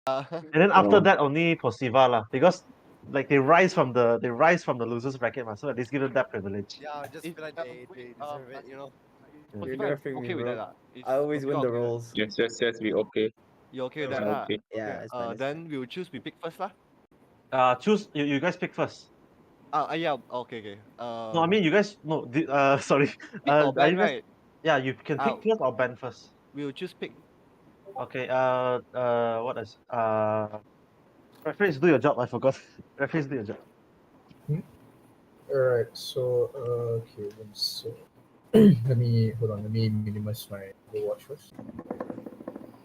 And then after that only Posiva lah, because like they rise from the losers bracket, so at least give them that privilege. Yeah, I just feel like they deserve it, you know. Yeah. You're Posiva nerfing me, okay with that bro. lah? Is I always win Posiva the okay with that? rolls. Yes, we okay. You okay with Yeah, that lah? Okay. Yeah, it's fine. Then we'll choose we pick first lah. Choose you guys pick first. Yeah, okay. No, I mean you guys no. Sorry. pick or Are ban, you guys? right? Yeah, you can pick first or ban first. We'll choose pick. Okay. What is referees, do your job. I forgot. Referees, do your job. Alright, so okay, so let me hold on. Let me minimize my Overwatch first.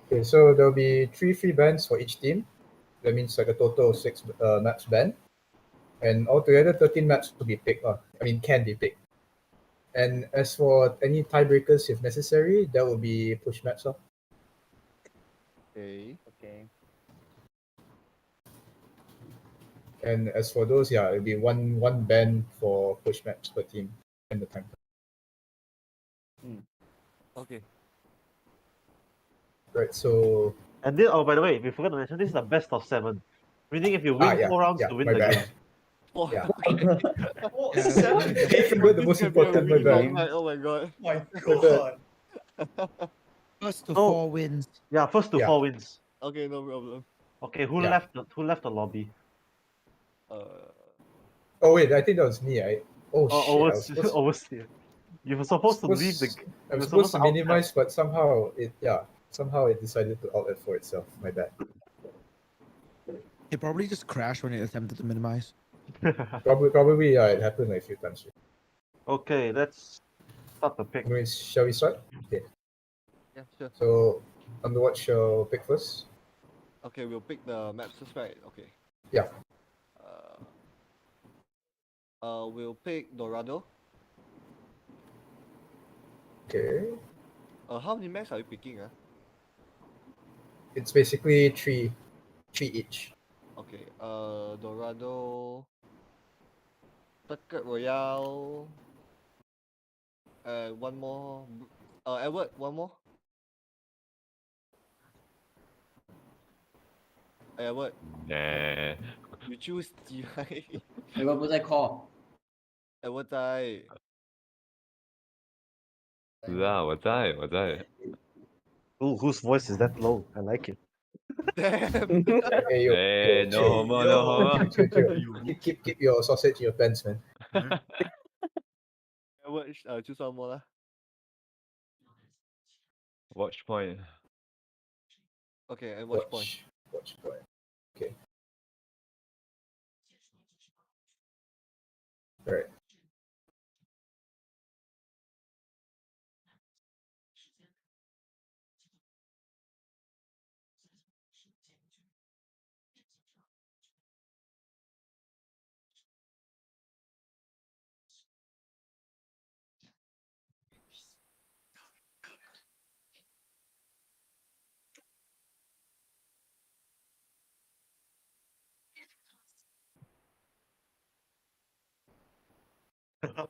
Okay, so there'll be 3 free bans for each team. That means like a total of 6 maps banned, and altogether 13 maps to be picked. Can be picked. And as for any tiebreakers, if necessary, that will be push maps. Okay. And as for those, yeah, it'll be one ban for push maps per team and the time. Okay. Right, so And then, by the way, we forgot to mention this is the best of 7, meaning if you win 4 rounds to win my the bad. game. Oh, Yeah. okay. 7 I forgot the most important, my bad. Oh my god. My god. First to Oh. 4 wins. Yeah, first to 4 wins. Okay, no problem. Okay, who Yeah. left the lobby? Oh wait, I think that was me. Shit, Overseer. You were supposed to leave the. I was supposed to minimize, but somehow it decided to out for itself. My bad. It probably just crashed when it attempted to minimize. Probably it happened like a few times. Okay, let's start the pick. Anyways, shall we start? Okay. Yeah, sure. So, Underwatch shall pick first. Okay, we'll pick the maps first, right? Okay. Yeah. We'll pick Dorado. Okay. How many maps are you picking? It's basically three each. Okay. Dorado. Circuit Royale. One more. Edward, one more. Edward, Nah. you choose GI. 你们不在 call？ Edward 在。是啊，我在。 Ooh, whose voice is that low? I like it. Damn. Hey, no homo. Keep your sausage in your pants, man. Edward, choose one more lah. Watch point. Okay, and watch point. Watch point. Okay. Alright.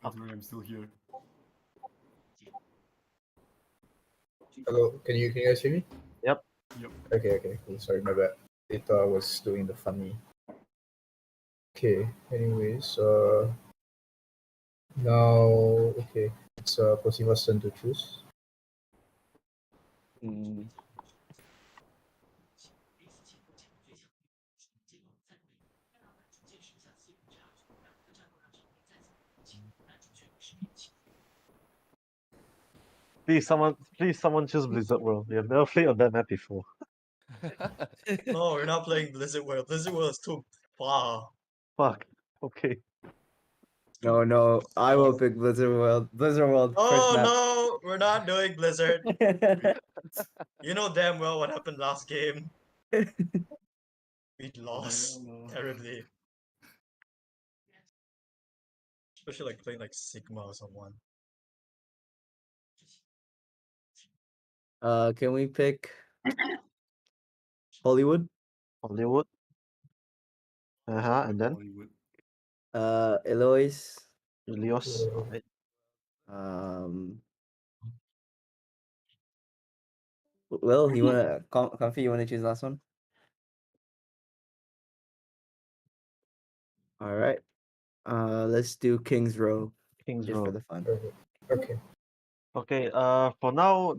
I'm still here. Hello, can you guys hear me? Yep. Okay, cool. Sorry, my bad. Data was doing the funny. Okay, anyways, now, okay, it's Posiva's turn to choose. Please, someone choose Blizzard World. We have never played on that map before. No, we're not playing Blizzard World. Blizzard World is too far. Fuck. Okay. No, I will pick Blizzard World. Blizzard World. Oh first map. no, we're not doing Blizzard. You know damn well what happened last game. We lost terribly. Especially like playing like Sigma or someone. Can we pick Hollywood? Hollywood. And then Hollywood. Eloise. Ilios. Right. Will you wanna Comfy? You wanna choose last one? All right. Let's do Kings Row Kings just for Row. the fun. Okay. Okay, for now,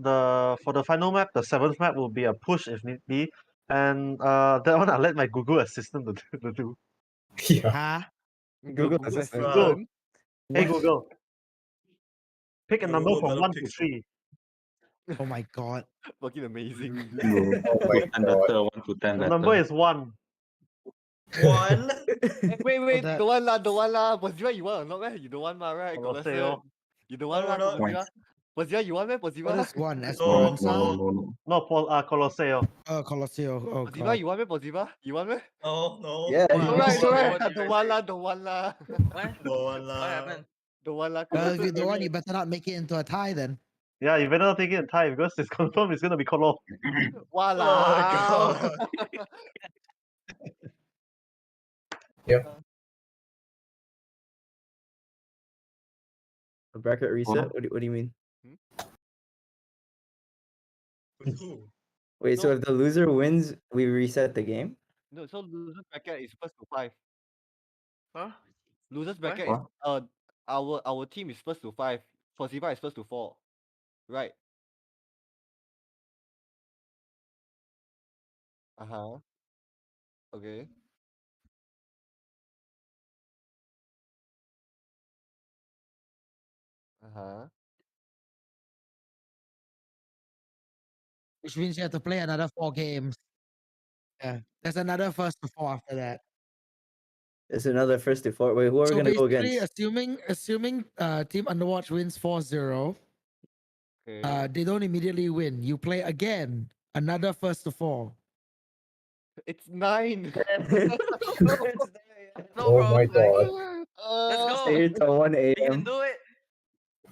for the final map, the seventh map will be a push if need be, and that one I'll let my Google Assistant to do. Yeah. Huh? Google Google Assistant. Bruh. Hey What? Google, pick a number Google from better 1 pick to some. 3. Oh my god. Fucking amazing. Bro, Oh my and god. better, 1 to 10 The better. number is 1. 1. Wait, that- don't want lah, don't want lah. Posiva, you want or not, man? You don't want, ma, right? Got lesson. Coloseo. You don't No, want, we're lah, not. Posiva? Posiva, you want, man? What Posiva? is one? No, Esperanza? No. No, Colosseo. Oh, Colosseo. Oh Posiva, god. you want, man? Posiva? You want, man? No. Yeah. No, right, no, What? right. What did you Don't want say? lah, don't want lah. What? Don't What lah. happened? Don't want lah. Well, if you Colossus don't want, early. you better not make it into a tie then. Yeah, you better not take it in time because it's confirmed it's gonna be Colo. Walao. God. A bracket reset? Huh? What do you mean? Ooh. Wait, so No. if the loser wins, we reset the game? No, so losers bracket is first to 5. Huh? Losers What? bracket is our team is first to 5. Posiva is first to 4. Right. Uh-huh. Okay. Uh-huh. Which means you have to play another 4 games. Yeah. There's another first to 4 after that. It's another first to 4. Wait, who are we So gonna go basically, against? assuming Team Underwatch wins 4-0, Okay. they don't immediately win. You play again, another first to 4. It's 9. No, Oh bro. my Like, god. let's go. Stay till 1 We can a.m. do it.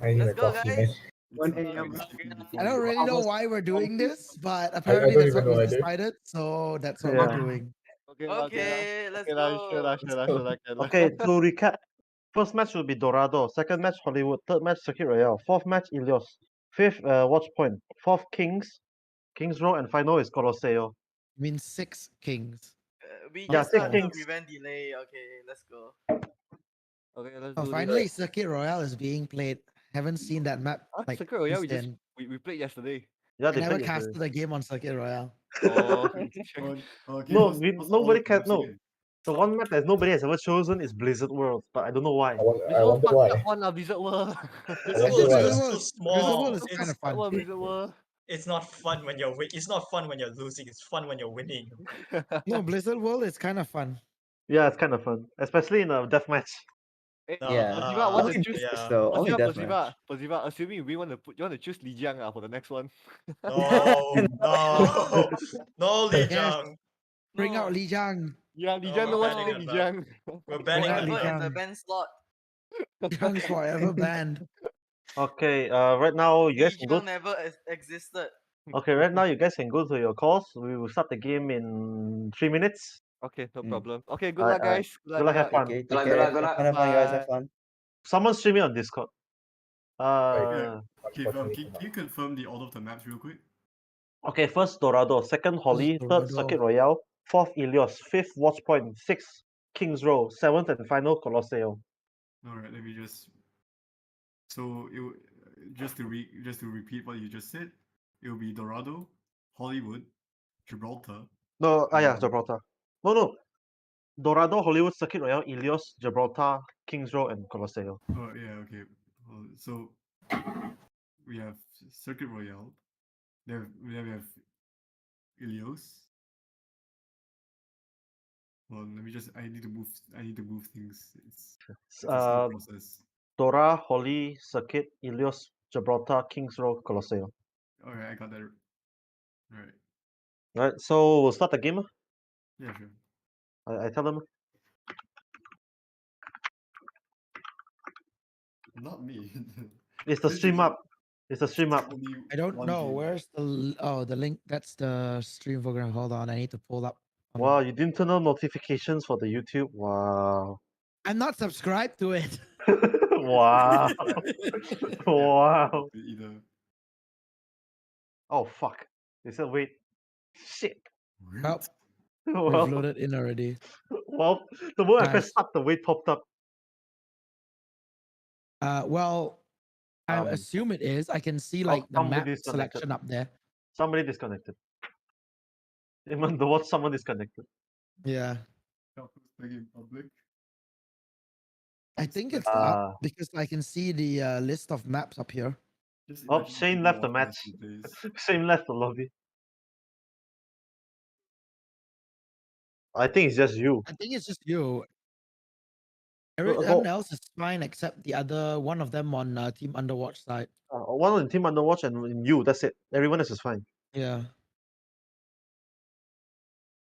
I need Let's a go, coffee, guys. man. 1 a.m. I don't really know why we're doing this, but I apparently don't that's what even know we either. decided. So that's what Yeah. we're doing. Okay, lah, okay, lah. Okay, let's Okay, lah, go. sure, lah, sure, lah, sure, lah, can lah. Okay, to recap, first match will be Dorado, second match Hollywood, third match Circuit Royale, fourth match Ilios, fifth Watch Point, fourth Kings Row, and final is Colosseo. Means 6 kings. We Yeah, just six have to kings. prevent delay. Okay, let's go. Okay, let's Oh, do finally, this. Circuit Royale is being played. Haven't seen that map like Circle Royale, since then. we played yesterday. Yeah, I they never played yesterday. casted a game on Circuit Royale. Oh, No, nobody can. No, the one map that nobody has ever chosen is Blizzard World, but I don't know why. I Blizzard wondered fucked why. up one lah, Blizzard World. Blizzard wonder World why. is just too Blizzard World small. is kind It's, of fun. What Blizzard World? it's not fun when you're It's not fun when you're losing. It's fun when you're winning. No, Blizzard World is kind of fun. Yeah, it's kind of fun, especially in a deathmatch. Yeah. Posiva, want to Only choose? deathmatch though. Only deathmatch. Posiva, assuming we want to you want to choose Li Jiang for the next one. No, no, Li Yes. Jiang. Bring No. out Li Jiang. Yeah, Li No, Jiang, no we're one banning say him Li back. Jiang. We're banning Bring out him Li Forever back. in the Jiang. band slot. Li Jiang's forever banned. Okay, right now you Li guys can go. Jiang never existed. Okay, right now you guys can go to your calls. We will start the game in 3 minutes. Okay, no Mm. problem. Okay, good Alright, luck, guys. Good luck, have fun. Okay, take Good luck, care. good luck, good Have luck. fun, guys. Have Bye. fun. Someone stream me on Discord. Yeah. Okay, Unfortunately, can you confirm the order of the maps real quick? Okay, first Dorado, second Holly, third Dorado. Circuit Royale, fourth Ilios, fifth Watch Point, sixth Kings Row, seventh and final Colosseo. All right, let me just. So just to repeat what you just said, it will be Dorado, Hollywood, Gibraltar. No, yeah, Um, Gibraltar. No. Dorado, Hollywood, Circuit Royale, Ilios, Gibraltar, Kings Row, and Colosseo. Oh yeah, okay. So we have Circuit Royale. Then we have Ilios. Well, let me just. I need to move things. It's a slow process. Dora, Holly, Circuit, Ilios, Gibraltar, Kings Row, Colosseo. All right, I got that. All right. Alright, so we'll start the game. Yeah, sure. I tell them. Not me. It's the stream up. It's the stream up. Only I don't one know. game. Where's the link? That's the stream program. Hold on. I need to pull up. Wow, you didn't turn on notifications for the YouTube? Wow. I'm not subscribed to it. Wow. Wow. Either. Oh, fuck. They said wait. Shit. Nope. Well, We've loaded in already. Well, the moment I pressed Nice. start, the weight popped up. Well, I Um, assume it is. I can see like the map somebody disconnected. selection up there. Somebody disconnected. Even the watch, someone disconnected. Yeah. Who's playing in public? I think it's Uh, up because I can see the list of maps up here. Just Oh, imagine Shane people left the walking match. into the place. Same left the lobby. I think it's just you. I think it's just you. oh. Everyone else is fine except the other one of them on Team Underwatch side. One on Team Underwatch and you. That's it. Everyone else is fine. Yeah.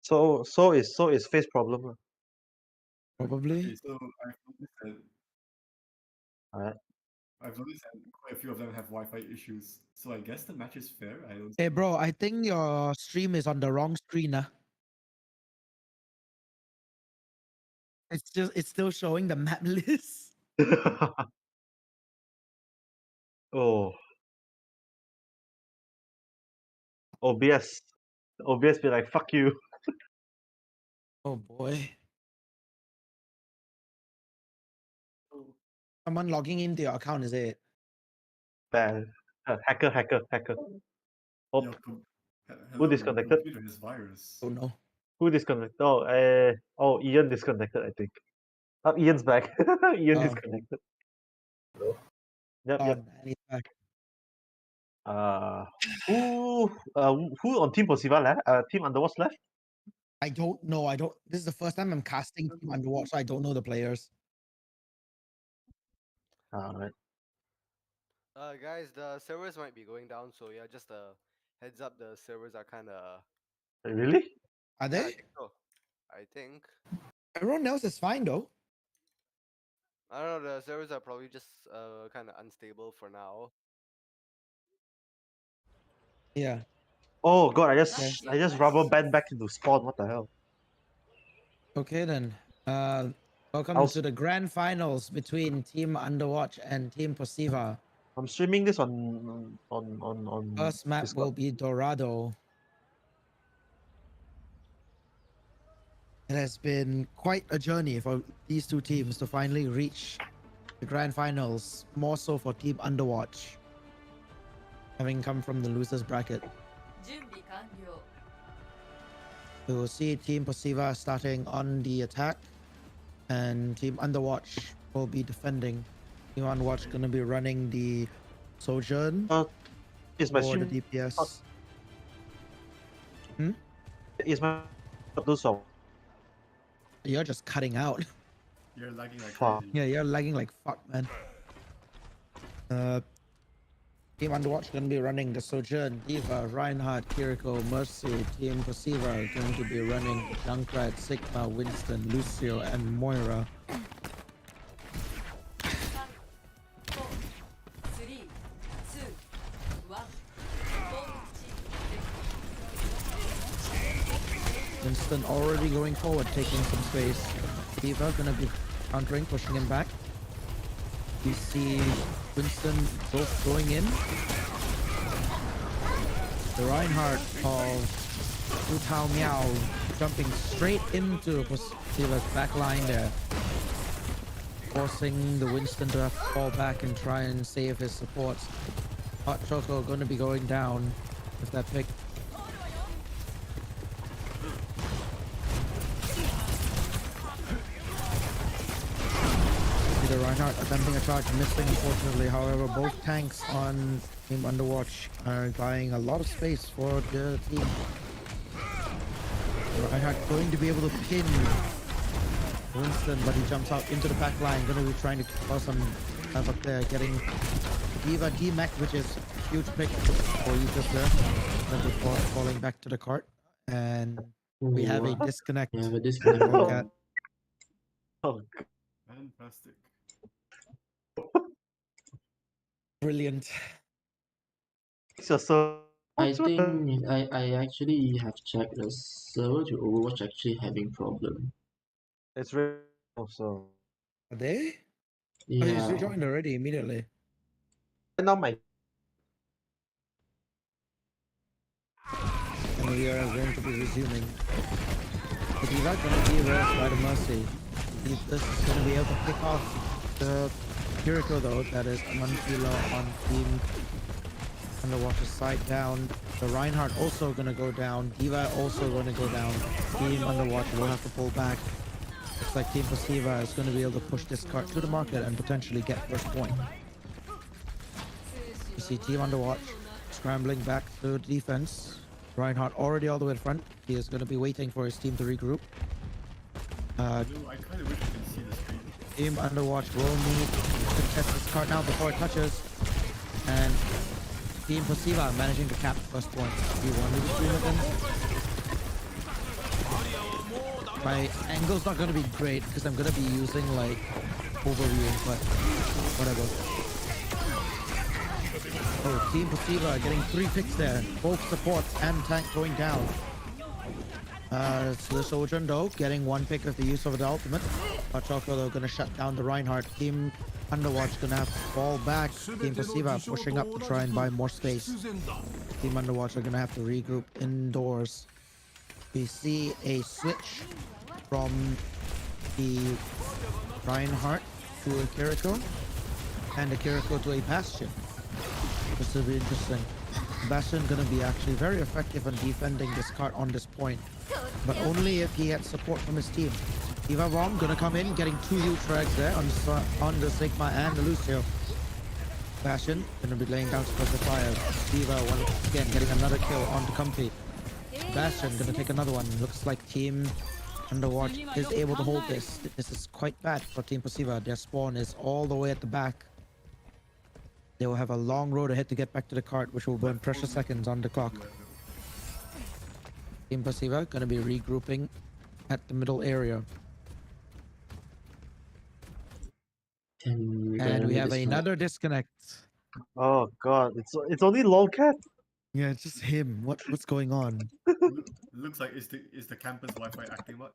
So is face problem. lah. Probably. Okay, so I've noticed that Alright. I've noticed that quite a few of them have Wi-Fi issues. So I guess the match is fair. I don't. Hey see- bro, I think your stream is on the wrong screen. It's still showing the map list. Oh. OBS. OBS be like, fuck you. Oh boy. Someone logging into your account, is it? Bad. Hacker. Oh, Your com- who hello, your disconnected? computer has virus. Oh no. Who disconnected? Oh, Ian disconnected, I think. Oh, Ian's back. Ian Oh. disconnected. Hello? Yep. God, and he's back. Who on Team Posiva left? Team Underwatch left? I don't know. This is the first time I'm casting Team Underwatch, so I don't know the players. Alright. Guys, the servers might be going down, so yeah, just a heads up. The servers are kind of. Really? Are I they? think so. I think. Everyone else is fine though. I don't know. The servers are probably just kind of unstable for now. Yeah. Oh god, I Okay. just rubber band back into spawn. What the hell? Okay then. Welcome I'll to the grand finals between Team Underwatch and Team Posiva. I'm streaming this on First map Discord. will be Dorado. It has been quite a journey for these two teams to finally reach the grand finals, more so for Team Underwatch, having come from the losers bracket. We will see Team Posiva starting on the attack, and Team Underwatch will be defending. Team Underwatch gonna be running the Sojourn Is my or the stream DPS. is my do so? You're just cutting out. You're lagging like Fuck. crazy. Yeah, you're lagging like fuck, man. Team Underwatch gonna be running the Sojourn, Diva, Reinhardt, Kiriko, Mercy. Team Posiva going to be running Junkrat, Sigma, Winston, Lucio, and Moira. Winston already going forward, taking some space. Diva gonna be countering, pushing him back. We see Winston both going in. The Reinhardt of Wu Tao Miao jumping straight into Posiva's back line there, forcing the Winston to have to fall back and try and save his supports. Hot Choco gonna be going down with that pick. The Reinhardt attempting a charge, missing unfortunately. However, both tanks on Team Underwatch are buying a lot of space for the team. Reinhardt going to be able to pin Winston, but he jumps out into the back line. Going to be trying to cause some havoc there, getting Diva D-Mac, which is a huge pick for you just there. Then before falling back to the cart. And we have a disconnect. Yeah, but disconnect. from Cat. Oh, Fantastic. Brilliant. so I think I actually have checked the server to Overwatch actually having problem. it's really also Are they? Oh, you Yeah. joined already immediately. now my And we are going to be resuming. The Diva gonna be reversed by the Mercy. This is gonna be able to pick off the Kiriko though. That is 1 kilo on Team Underwatch's side down. The Reinhardt also gonna go down. Diva also gonna go down. Team Underwatch will have to pull back. Looks like Team Posiva is gonna be able to push this card to the market and potentially get first point. You see Team Underwatch scrambling back to defense. Reinhardt already all the way in front. He is gonna be waiting for his team to regroup. I kind of wish I could see the screen. Team Underwatch will need to test this card now before it touches. And Team Posiva managing to cap first point. Do you want me to stream with them? My angle's not gonna be great because I'm gonna be using like overviewing, but whatever. Oh, Team Posiva getting 3 picks there. Both supports and tank going down. So the Sojourn though getting 1 pick with the use of the ultimate. Choco though gonna shut down the Reinhardt. Team Underwatch gonna have to fall back. Team Posiva pushing up to try and buy more space. Team Underwatch are gonna have to regroup indoors. We see a switch from the Reinhardt to a Kiriko and a Kiriko to a Bastion. This will be interesting. Bastion gonna be actually very effective in defending this card on this point, but only if he had support from his team. Diva Bomb gonna come in, getting 2 huge frags there on the Sigma and the Lucio. Bastion gonna be laying down suppressive fire. Diva once again getting another kill on the Comfy. Bastion gonna take another one. Looks like Team Underwatch is able to hold this. This is quite bad for Team Posiva. Their spawn is all the way at the back. They will have a long road ahead to get back to the cart, which will burn precious seconds on the clock. Team Posiva gonna be regrouping at the middle area. And we have another disconnect. Oh god, it's only lolcat. Yeah, it's just him. What's going on? Looks like is the campus Wi-Fi acting what?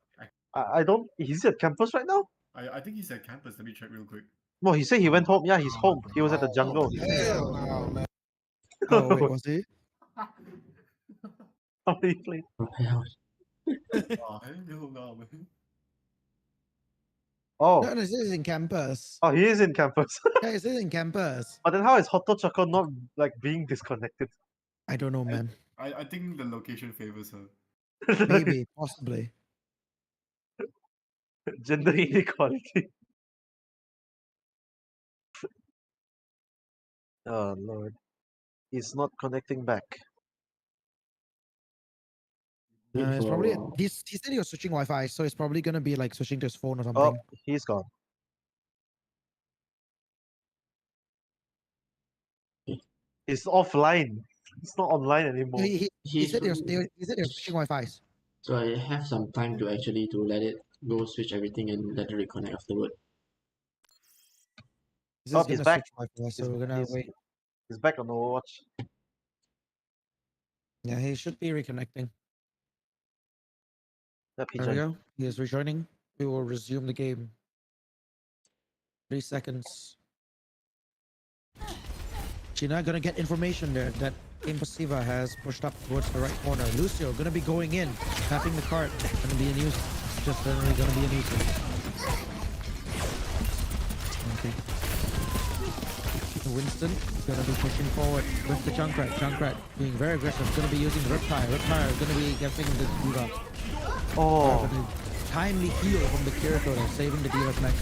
I don't. He's at campus right now. I think he's at campus. Let me check real quick. No, he said he went home. Yeah, he's home. He was at the jungle. Oh wait, was he? How did he play? Oh, hell no, man. Oh, No, this is in campus. oh, he is in campus. Yeah, this is in campus. But then how is Hoto Choco not like being disconnected? I don't know, man. I think the location favors her. Maybe, possibly. Gender inequality. Oh lord, he's not connecting back. It's probably he said he was switching Wi-Fi, so it's probably gonna be like switching to his phone or Oh, something. he's gone. He's offline. He's not online anymore. He said he said he was switching Wi-Fi's. So I have some time to actually to let it go switch everything and let it reconnect afterward. He's Oh, just he's gonna back. switch Wi-Fi, so we're gonna He's- wait. He's back on Overwatch. Yeah, he should be reconnecting. Yep, he There we joined. go. He is rejoining. We will resume the game. 3 seconds. China gonna get information there that Team Posiva has pushed up towards the right corner. Lucio gonna be going in, tapping the cart. Gonna be a nuisance. Just generally gonna be a nuisance. Okay. Winston gonna be pushing forward with the Junkrat. Junkrat being very aggressive. Gonna be using the Riptire. Riptire gonna be getting the Diva. Oh, Timely heal from the Kiriko, saving the Diva's mech.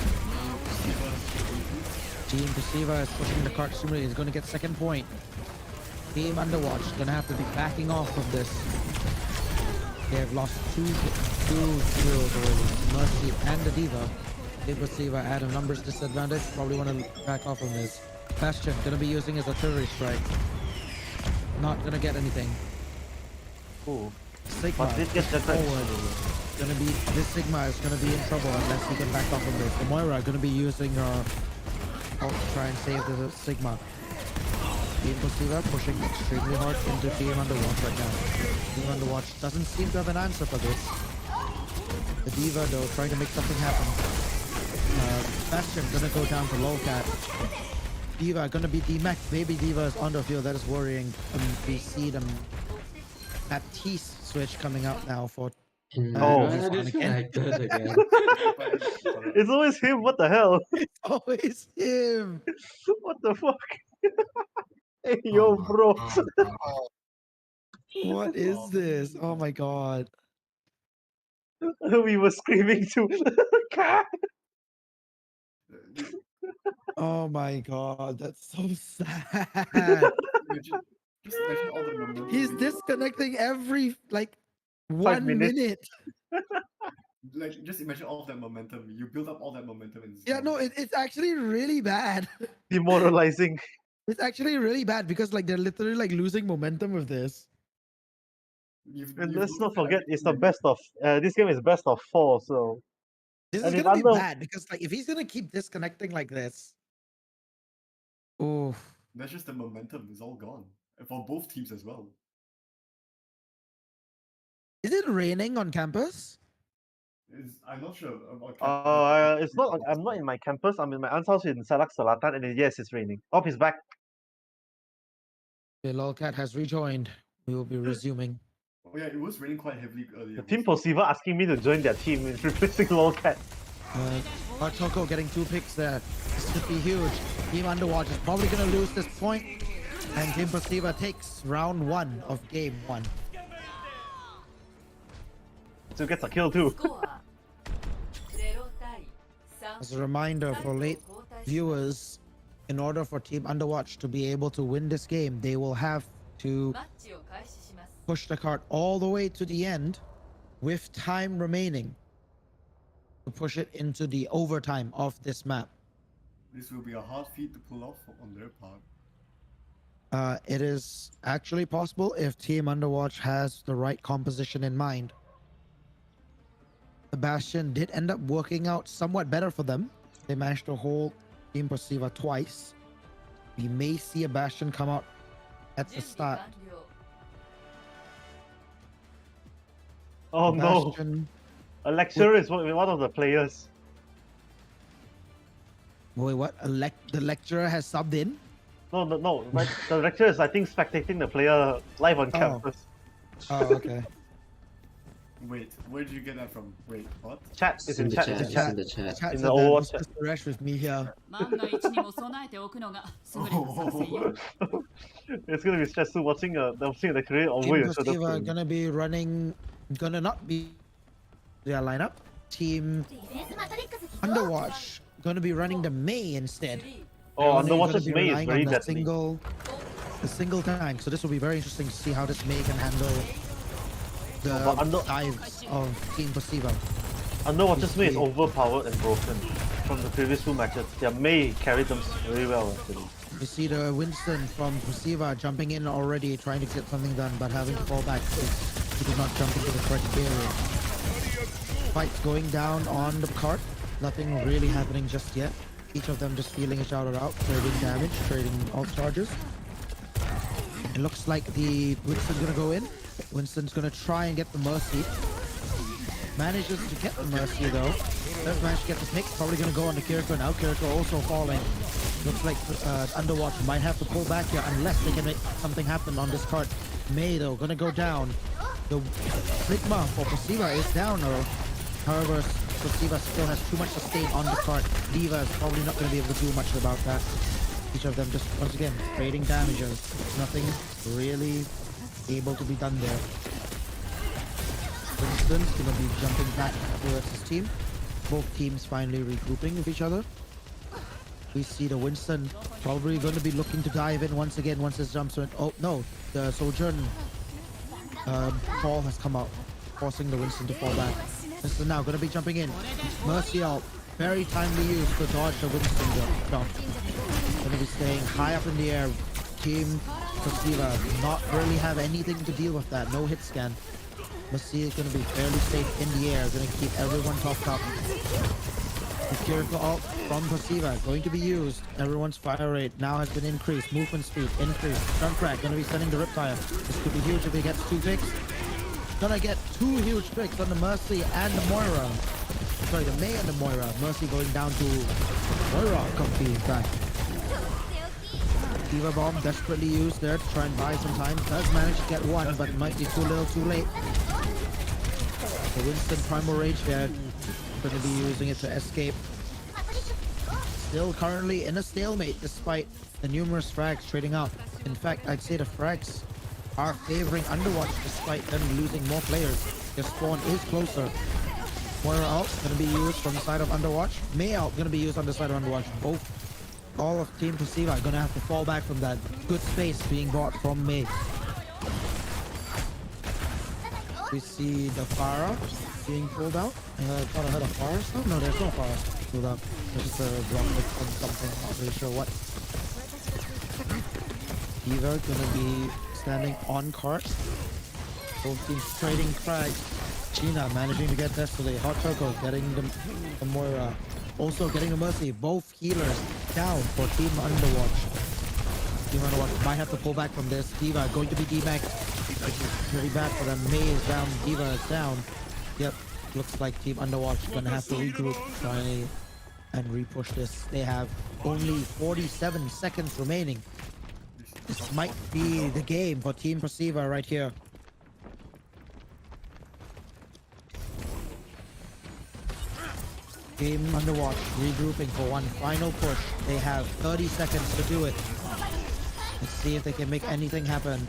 Team Posiva is pushing the cart similarly. He's going to get second point. Team Underwatch going to have to be backing off of this. They have lost two heroes already. Mercy and the Diva. Team Posiva at a numbers disadvantage. Probably want to back off from this. Bastion going to be using his artillery strike. Not going to get anything. cool. Sigma But did get the forward. This Sigma is gonna be in trouble unless he can back off from this. The Moira gonna be using her ult to try and save the Sigma. Team Posiva pushing extremely hard into Team Underwatch right now. Team Underwatch doesn't seem to have an answer for this. The Diva though trying to make something happen. Bastion gonna go down to lowcat. Diva gonna be demaxed. Maybe Diva is on the field. That is worrying. We see them Baptiste switch coming out now for Oh. Disconnected again. It's always him. What the hell? Always him. What the fuck? Hey, yo, bro. What is this? Oh my god. We were screaming too. Oh my god. That's so sad. Just imagine all the momentum. He's disconnecting every like 5 1 minutes. minute. Like, just imagine all of that momentum. You build up all that momentum in. Yeah, no, it's actually really bad. Demoralizing. It's actually really bad because like they're literally like losing momentum with this. And let's not forget, it's the best of. This game is best of 4, so. This And is if gonna be Under- bad because like if he's gonna keep disconnecting like this. Oh, That's just the momentum is all gone for both teams as well. is it raining on campus? I'm not sure about. It's not. I'm not in my campus. I'm in my aunt's house in Salak Selatan, and yes, it's raining. Oh, he's back. The lolcat has rejoined. We will be resuming. Oh yeah, it was raining quite heavily earlier. The team Posiva asking me to join their team in replacing Lolcat. Toko getting 2 picks there. This could be huge. Team Underwatch is probably gonna lose this point, and Team Posiva takes round 1 of game 1. So gets a kill too. As a reminder for late viewers, in order for Team Underwatch to be able to win this game, they will have to push the cart all the way to the end with time remaining to push it into the overtime of this map. This will be a hard feat to pull off on their part. It is actually possible if Team Underwatch has the right composition in mind. The Bastion did end up working out somewhat better for them. They managed to hold Team Posiva twice. We may see a Bastion come out at the start. Oh no! Bastion, A lecturer is one of the players. wait, what? The lecturer has subbed in? No. Right? The lecturer is, I think, spectating the player live on campus. Oh, okay. Wait, where did you get that from? Wait, what? Chat. It's in chat. It's in chat. In the chat. Chat In said the that Overwatch it's chat. just Suresh with me here. It's gonna be stressful watching the career over Team your shoulder. Posiva gonna be running, gonna not be their lineup. Team Underwatch gonna be running the Mei instead. Oh, They're gonna Underwatch's be Mei is relying very on deadly. the single tank. So this will be very interesting to see how this Mei can handle but the dives of Team Posiva. Underwatch's Mei is overpowered and broken from the previous 2 matches. Their Mei carried them very well actually. You see the Winston from Posiva jumping in already, trying to get something done, but having to fall back because he did not jump into the correct area. Fights going down on the cart. Nothing really happening just yet. Each of them just feeling each other out, trading damage, trading alt charges. It looks like the Winston's gonna go in. Winston's gonna try and get the Mercy. Manages to get the Mercy though. Does manage to get the pick. Probably gonna go on the Kiriko now. Kiriko also falling. Looks like Underwatch might have to pull back here unless they can make something happen on this card. Mei though gonna go down. The Ligma for Posiva is down though. However, Posiva still has too much sustain on the card. Diva is probably not going to be able to do much about that. Each of them just, once again, trading damages. Nothing really able to be done there. Winston's going to be jumping back towards his team. Both teams finally regrouping with each other. We see the Winston probably going to be looking to dive in once again once his jumps went. Oh no, the Sojourn fall has come out, forcing the Winston to fall back. Winston now going to be jumping in. Mercy out. Very timely used to dodge the Winston jump. Going to be staying high up in the air. Team Posiva not really have anything to deal with that. No hit scan. Mercy is going to be fairly safe in the air. Going to keep everyone topped up. The Kiriko ult from Posiva going to be used. Everyone's fire rate now has been increased. Movement speed increased. Junkrat going to be sending the Riptire. This could be huge if he gets 2 picks. Gonna get 2 huge picks on the Mercy and the Moira. Sorry, the Mei and the Moira. Mercy going down to Moira. Comfy back. Diva Bomb desperately used there to try and buy some time. Does manage to get 1, but might be too little too late. The Winston Primal Rage there. Going to be using it to escape. Still currently in a stalemate despite the numerous frags trading out. In fact, I'd say the frags are favoring Underwatch despite them losing more players. Their spawn is closer. Moira ult going to be used from the side of Underwatch. Mei ult going to be used on the side of Underwatch. All of Team Posiva are going to have to fall back from that. Good space being bought from Mei. We see the Pharah being pulled out. I thought I heard a Pharah sound? No, there's no Pharah pulled out. There's just a droplet from something. Not really sure what. Diva gonna be standing on cart. Both teams trading frags. Gina managing to get Destiny. Hot Choco getting the Moira. Also getting the Mercy. Both healers down for Team Underwatch. Team Underwatch might have to pull back from this. Diva going to be D-Max. Which is pretty bad for them. Mei is down. Diva is down. Yep. Looks like Team Underwatch is gonna have to regroup. Try and repush this. They have only 47 seconds remaining. This might be the game for Team Posiva right here. Team Underwatch regrouping for one final push. They have 30 seconds to do it. Let's see if they can make anything happen.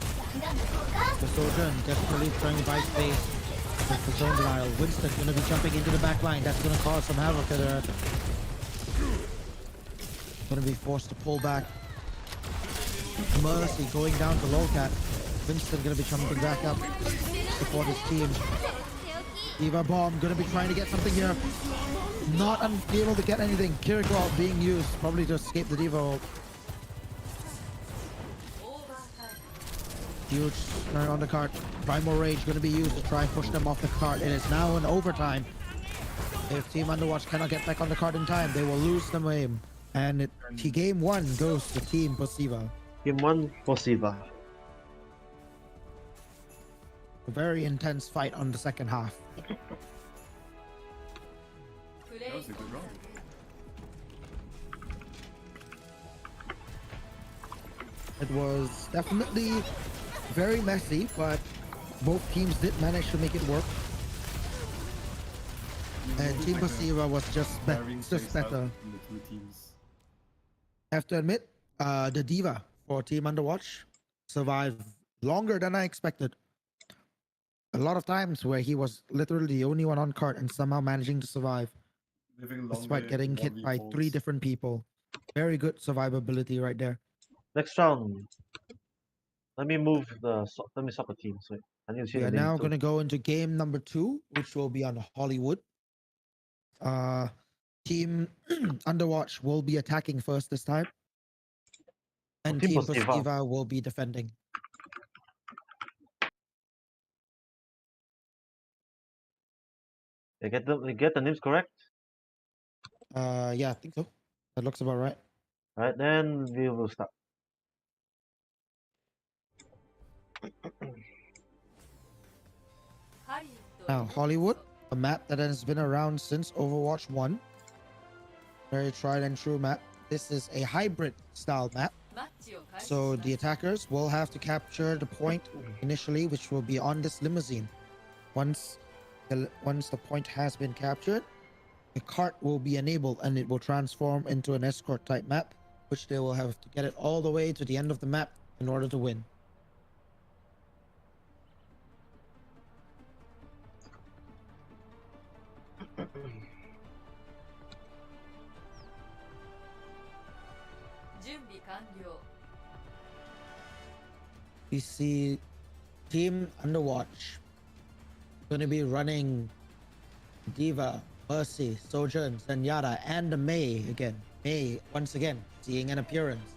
The Sojourn desperately trying to buy space with the zone denial. Winston going to be jumping into the back line. That's going to cause some havoc there. Going to be forced to pull back. Mercy going down to Lowcat. Winston going to be jumping back up to support his team. Diva Bomb going to be trying to get something here. Not able to get anything. Kiriko being used probably to escape the Diva ult. Huge turn on the cart. Primal Rage going to be used to try and push them off the cart. It is now in overtime. If Team Underwatch cannot get back on the cart in time, they will lose the game. And game one goes to Team Posiva. Game 1, Posiva. A very intense fight on the second half. That was a good round. It was definitely very messy, but both teams did manage to make it work. And Team Posiva was just better. In the two teams. I have to admit, the Diva for Team Underwatch survived longer than I expected. A lot of times where he was literally the only one on cart and somehow managing to survive. Despite getting hit by 3 different people. Very good survivability right there. Next round. Let me swap the team. So I need to see We the are name now too. going to go into game number 2, which will be on Hollywood. Team Underwatch will be attacking first this time. And Team Team Posiva. Posiva will be defending. They get the names correct? Yeah, I think so. That looks about right. Alright, then we will start. Now, Hollywood, a map that has been around since Overwatch 1. Very tried and true map. This is a hybrid style map. So the attackers will have to capture the point initially, which will be on this limousine. Once the point has been captured, the cart will be enabled and it will transform into an escort type map, which they will have to get it all the way to the end of the map in order to win. We see Team Underwatch going to be running Diva, Mercy, Sojourn, Zenyatta, and the Mei again. Mei, once again, seeing an appearance.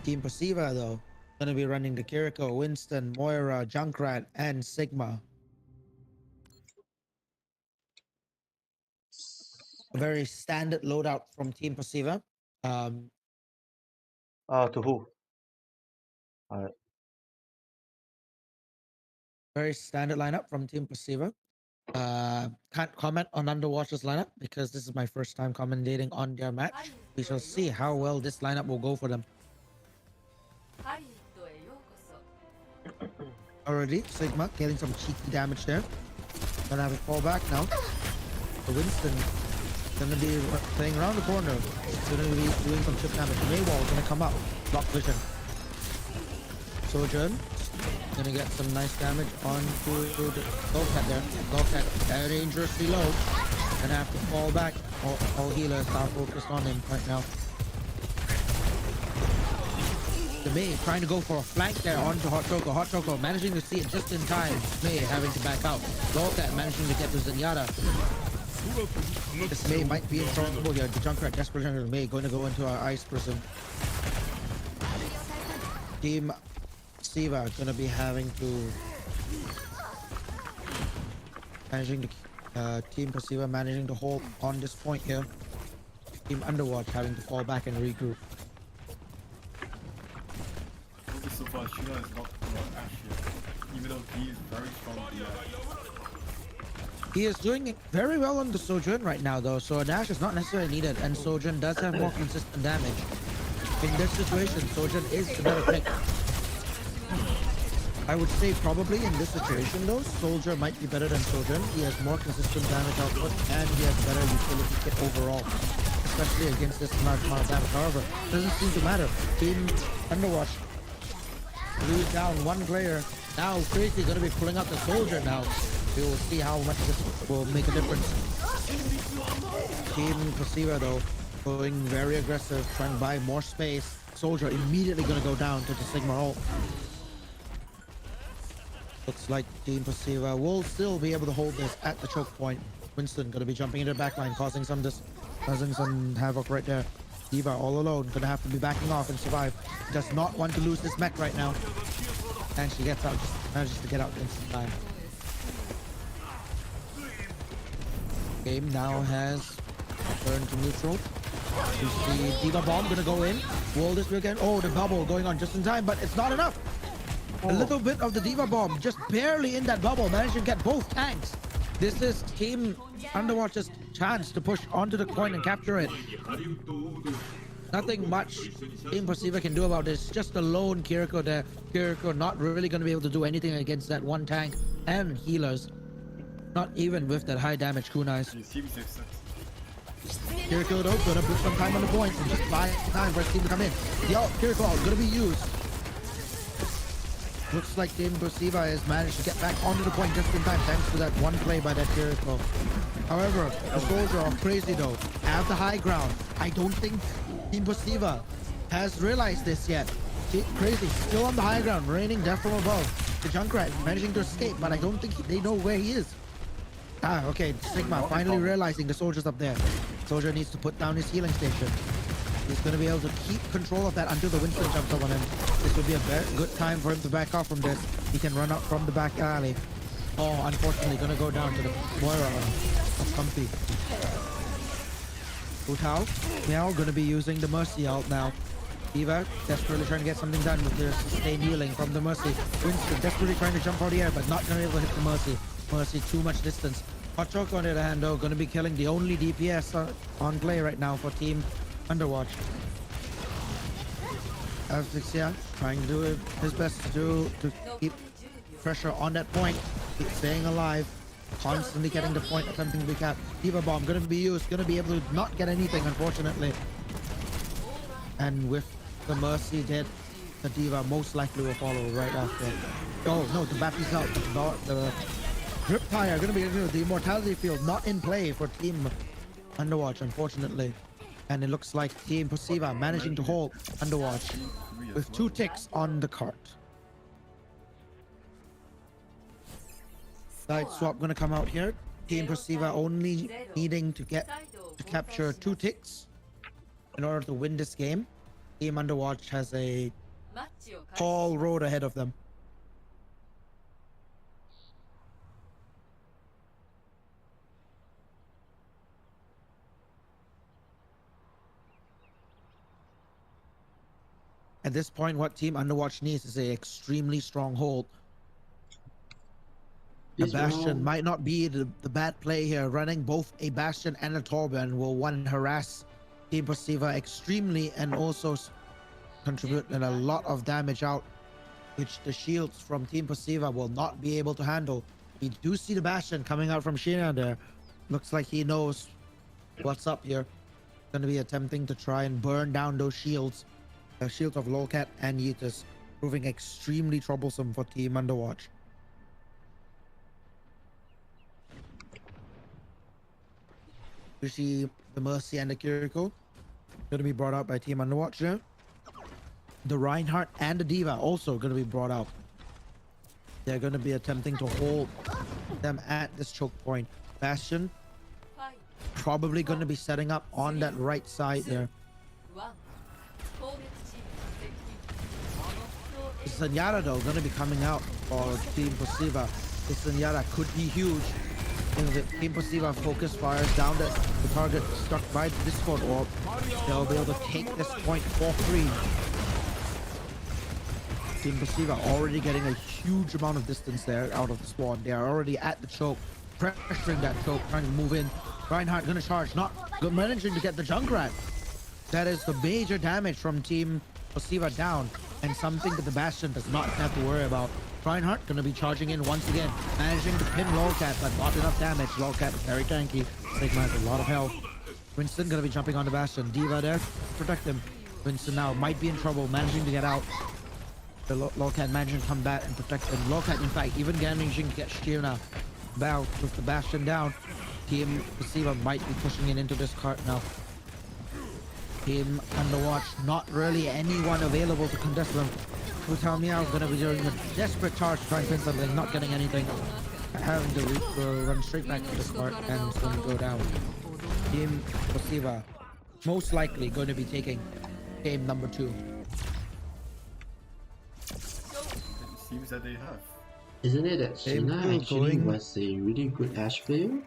Team Posiva, though, going to be running the Kiriko, Winston, Moira, Junkrat, and Sigma. A very standard loadout from Team Posiva. To who? Alright. Very standard lineup from Team Posiva. Can't comment on Underwatch's lineup because this is my first time commentating on their match. We shall see how well this lineup will go for them. Already, Sigma getting some cheeky damage there. Gonna have it fall back now. The Winston gonna be playing around the corner. Gonna be doing some chip damage. Maywall gonna come up. Block vision. Sojourn gonna get some nice damage onto the Lowcat there. Lowcat dangerously low. Gonna have to fall back. All healers are focused on him right now. The May trying to go for a flank there onto Hot Choco. Hot Choco managing to see it just in time. May having to back out. Lowcat managing to get to Zenyatta. This May might be in trouble here. The Junkrat desperate jungle. May going to go into our ice prison. Team Siva gonna be having to Team Posiva managing to hold on this point here. Team Underwatch having to fall back and regroup. So far, Shuna has not got Ash yet, even though he is very strong. He is doing very well on the Sojourn right now though, so a dash is not necessarily needed, and Sojourn does have more consistent damage. In this situation, Sojourn is the better pick. I would say probably in this situation though, Soldier might be better than Sojourn. He has more consistent damage output and he has better utility kit overall, especially against this large amount of damage. However, it doesn't seem to matter. Team Underwatch lose down one player. Now Crazy gonna be pulling out the Soldier now. We will see how much this will make a difference. Team Posiva though, going very aggressive, trying to buy more space. Soldier immediately gonna go down to the Sigma ult. Looks like Team Posiva will still be able to hold this at the choke point. Winston gonna be jumping into the backline, causing some havoc right there. D.Va all alone, gonna have to be backing off and survive. Does not want to lose this mech right now. And she gets out, just manages to get out in some time. Game now has turned to neutral. You see D.Va bomb gonna go in. Will this again? Oh, the bubble going on just in time, but it's not enough. A little bit of the D.Va bomb, just barely in that bubble, managed to get both tanks. This is Team Underwatch's chance to push onto the point and capture it. Nothing much Team Posiva can do about this. Just a lone Kiriko there. Kiriko not really going to be able to do anything against that one tank and healers. Not even with that high damage kunais. Kiriko though, gonna put some time on the point and just buy time for his team to come in. Yo, Kiriko gonna be used. Looks like Team Posiva has managed to get back onto the point just in time thanks to that one play by that Kiriko. However, the Soldier are crazy though. At the high ground, I don't think Team Posiva has realized this yet. Crazy, still on the high ground, raining death from above. The Junkrat managing to escape, but I don't think they know where he is. Ah, okay, Sigma finally realizing the Soldier's up there. Soldier needs to put down his healing station. He's going to be able to keep control of that until the Winston jumps up on him. This would be a very good time for him to back off from this. He can run up from the back alley. Oh, unfortunately, going to go down to the Moira of Comfy. Utao, Meow going to be using the Mercy ult now. D.Va desperately trying to get something done with the sustained healing from the Mercy. Winston desperately trying to jump out of the air, but not going to be able to hit the Mercy. Mercy too much distance. Hot Choco on the other hand though, going to be killing the only DPS on play right now for Team Underwatch. Asphyxia trying to do his best to keep pressure on that point, keep staying alive, constantly getting the point, attempting to be capped. D.Va bomb gonna be used, gonna be able to not get anything unfortunately. And with the Mercy dead, the D.Va most likely will follow right after. Oh no, the battery's out. The Grip Tire gonna be the Immortality Field not in play for Team Underwatch unfortunately. And it looks like Team Posiva managing to hold Underwatch with 2 ticks on the cart. Side swap gonna come out here. Team Posiva only needing to capture 2 ticks in order to win this game. Team Underwatch has a tall road ahead of them. At this point, what Team Underwatch needs is an extremely strong hold. A Bastion might not be the bad play here. Running both a Bastion and a Torben will one harass Team Posiva extremely and also contribute a lot of damage out, which the shields from Team Posiva will not be able to handle. We do see the Bastion coming out from Sheena there. Looks like he knows what's up here. Going to be attempting to try and burn down those shields. The shields of Lolcat and Yeetus, proving extremely troublesome for Team Underwatch. You see the Mercy and the Kiriko going to be brought out by Team Underwatch there. The Reinhardt and the Diva also going to be brought out. They're going to be attempting to hold them at this choke point. Bastion probably going to be setting up on that right side there. Sanyara though going to be coming out for Team Posiva. This Sanyara could be huge. If the Team Posiva focus fires down the target struck by the Discord orb, they'll be able to take this point for free. Team Posiva already getting a huge amount of distance there out of the spawn. They are already at the choke, pressuring that choke, trying to move in. Reinhardt gonna charge, not managing to get the Junkrat. That is the major damage from Team Posiva down, and something that the Bastion does not have to worry about. Reinhardt gonna be charging in once again, managing to pin Lolcat, but not enough damage. Lolcat is very tanky. Sigma has a lot of health. Winston gonna be jumping on the Bastion. Diva there, protect him. Winston now might be in trouble, managing to get out. The Lolcat managing to come back and protect him. Lolcat, in fact, even managing to get Shirna back with the Bastion down. Team Posiva might be pushing it into this cart now. Team Underwatch, not really anyone available to contest them. Tell me I'm gonna be doing a desperate charge to try and pin something, not getting anything. Having to run straight back to this cart and it's gonna go down. Team Posiva most likely going to be taking game number 2. It seems that they have. Isn't it that Game Sheena two actually going- was a really good Ashe player?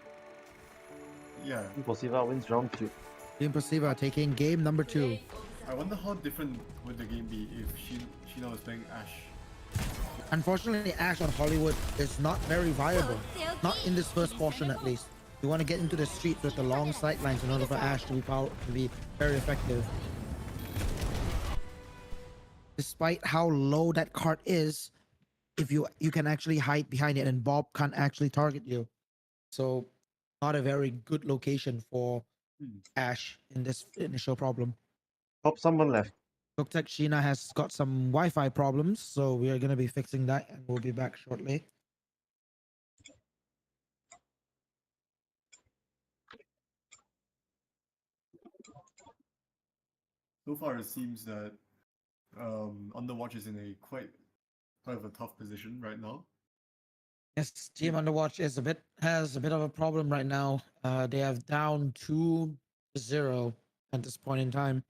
Yeah. Posiva wins round 2. Team Posiva taking game number 2. I wonder how different would the game be if Sheena was playing Ashe. Unfortunately, Ashe on Hollywood is not very viable. Not in this first portion, at least. You want to get into the streets with the long sight lines in order for Ashe to be very effective. Despite how low that cart is, if you can actually hide behind it and Bob can't actually target you. So not a very good location for Ashe in this initial problem. Hope someone left. Looks like Sheena has got some Wi-Fi problems, so we are going to be fixing that and we'll be back shortly. So far, it seems that Underwatch is in a quite of a tough position right now. Yes, Team Underwatch has a bit of a problem right now. They have down 2-0 at this point in time.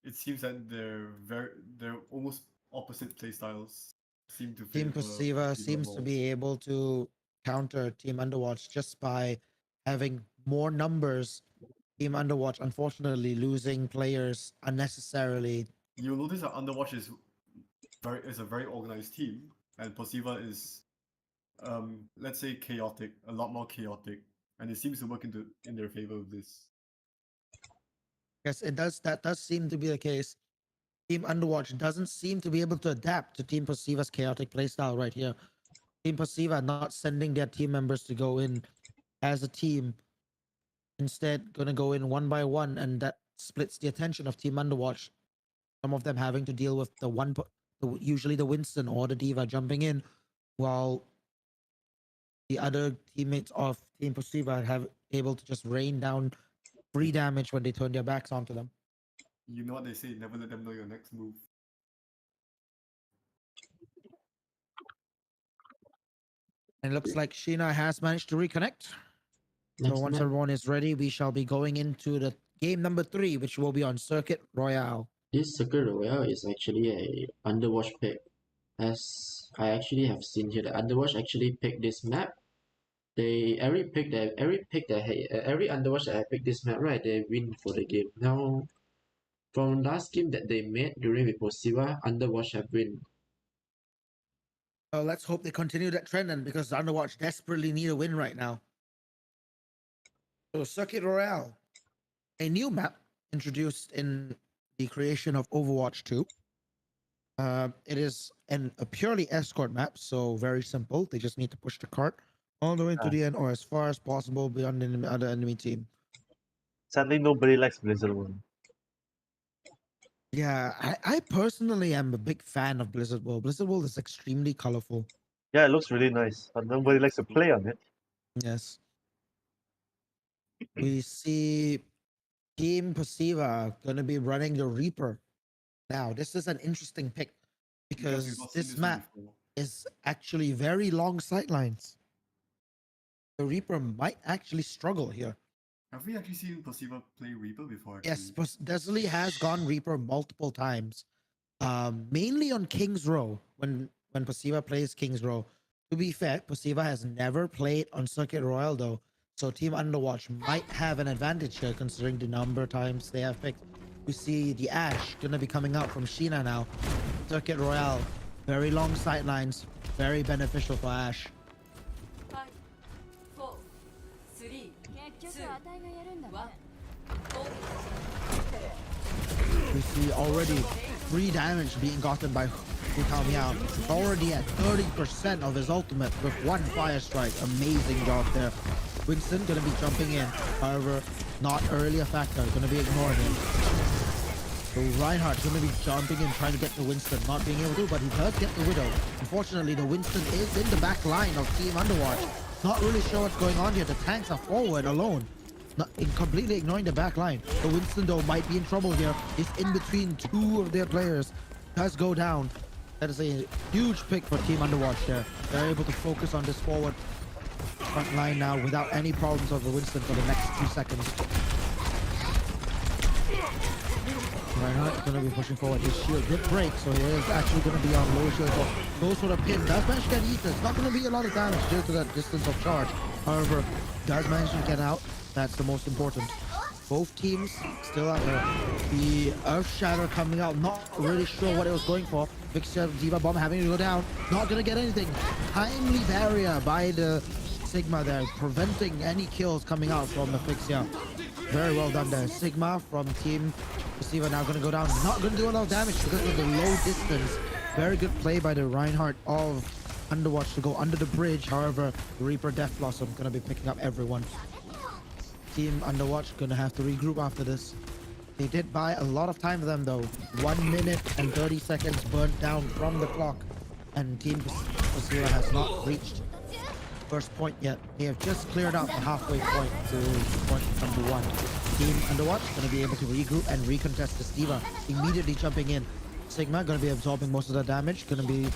It seems that they're almost opposite playstyles seem to Team favor Posiva seems to more. be able to counter Team Underwatch just by having more numbers. Team Underwatch, unfortunately, losing players unnecessarily. You'll notice that Underwatch is a very organized team, and Posiva is, let's say, chaotic, a lot more chaotic, and it seems to work in their favor with this. Yes, it does. That does seem to be the case. Team Underwatch doesn't seem to be able to adapt to Team Posiva's chaotic playstyle right here. Team Posiva not sending their team members to go in as a team. Instead, gonna go in one by one, and that splits the attention of Team Underwatch. Some of them having to deal with usually the Winston or the Diva jumping in, while the other teammates of Team Posiva have able to just rain down free damage when they turn their backs onto them. You know what they say, never let them know your next move. And it looks like Sheena has managed to reconnect. So Next once map. everyone is ready, we shall be going into the game number 3, which will be on Circuit Royale. This Circle Royale is actually a Underwatch pick. As I actually have seen here, the Underwatch actually picked this map. Every Underwatch that I picked this map, right, they win for the game. Now, from last game that they made during with Posiva, Underwatch have win. Well, let's hope they continue that trend then, because Underwatch desperately need a win right now. So Circuit Royale, a new map introduced in the creation of Overwatch 2. It is a purely escort map, so very simple. They just need to push the cart All the way to Ah. the end or as far as possible beyond the other enemy team. Sadly, nobody likes Blizzard World. Yeah, I personally am a big fan of Blizzard World. Blizzard World is extremely colorful. Yeah, it looks really nice, but nobody likes to play on it. Yes. We see Team Posiva gonna be running the Reaper. Now, this is an interesting pick Because we've because not seen this one map before. is actually very long sightlines. The Reaper might actually struggle here. Have we actually seen Posiva play Reaper before? Yes, Actually? but Desley has gone Reaper multiple times. Mainly on King's Row when Posiva plays King's Row. To be fair, Posiva has never played on Circuit Royale though, so Team Underwatch might have an advantage here considering the number of times they have picked. We see the Ash gonna be coming out from Sheena now. Circuit Royale, very long sightlines, very beneficial for Ash. 5 4 3 結局あたいがやるんだね We see already 3 damage being gotten by Hu Tao Miao. Already at 30% of his ultimate with 1 fire strike. Amazing job there. Winston gonna be jumping in. However, not early a factor. Gonna be ignoring him. So Reinhardt gonna be jumping in, trying to get the Winston. Not being able to, but he does get the Widow. Unfortunately, the Winston is in the back line of Team Underwatch. Not really sure what's going on here. The tanks are forward alone. Completely ignoring the back line. The Winston though might be in trouble here. He's in between 2 of their players. Does go down. That is a huge pick for Team Underwatch there. They're able to focus on this forward front line now without any problems of the Winston for the next 2 seconds. Reinhardt is going to be pushing forward. His shield did break, so he is actually going to be on low shield. Goes for the pin. Does manage to get eaten. It's not going to be a lot of damage due to that distance of charge. However, does manage to get out. That's the most important. Both teams still out there. The Earth Shatter coming out. Not really sure what it was going for. Vixia Diva Bomb having to go down. Not going to get anything. Timely barrier by the Sigma there. Preventing any kills coming out from the Vixia. Very well done there. Sigma from Team Posiva now going to go down. Not going to do a lot of damage because of the low distance. Very good play by the Reinhardt of Underwatch to go under the bridge. However, the Reaper Death Blossom going to be picking up everyone. Team Underwatch going to have to regroup after this. They did buy a lot of time for them though. 1 minute and 30 seconds burnt down from the clock. And Team Posiva has not reached first point yet. They have just cleared out the halfway point to point number 1. Team Underwatch going to be able to regroup and recontest this Diva. Immediately jumping in. Sigma going to be absorbing most of the damage. Going to be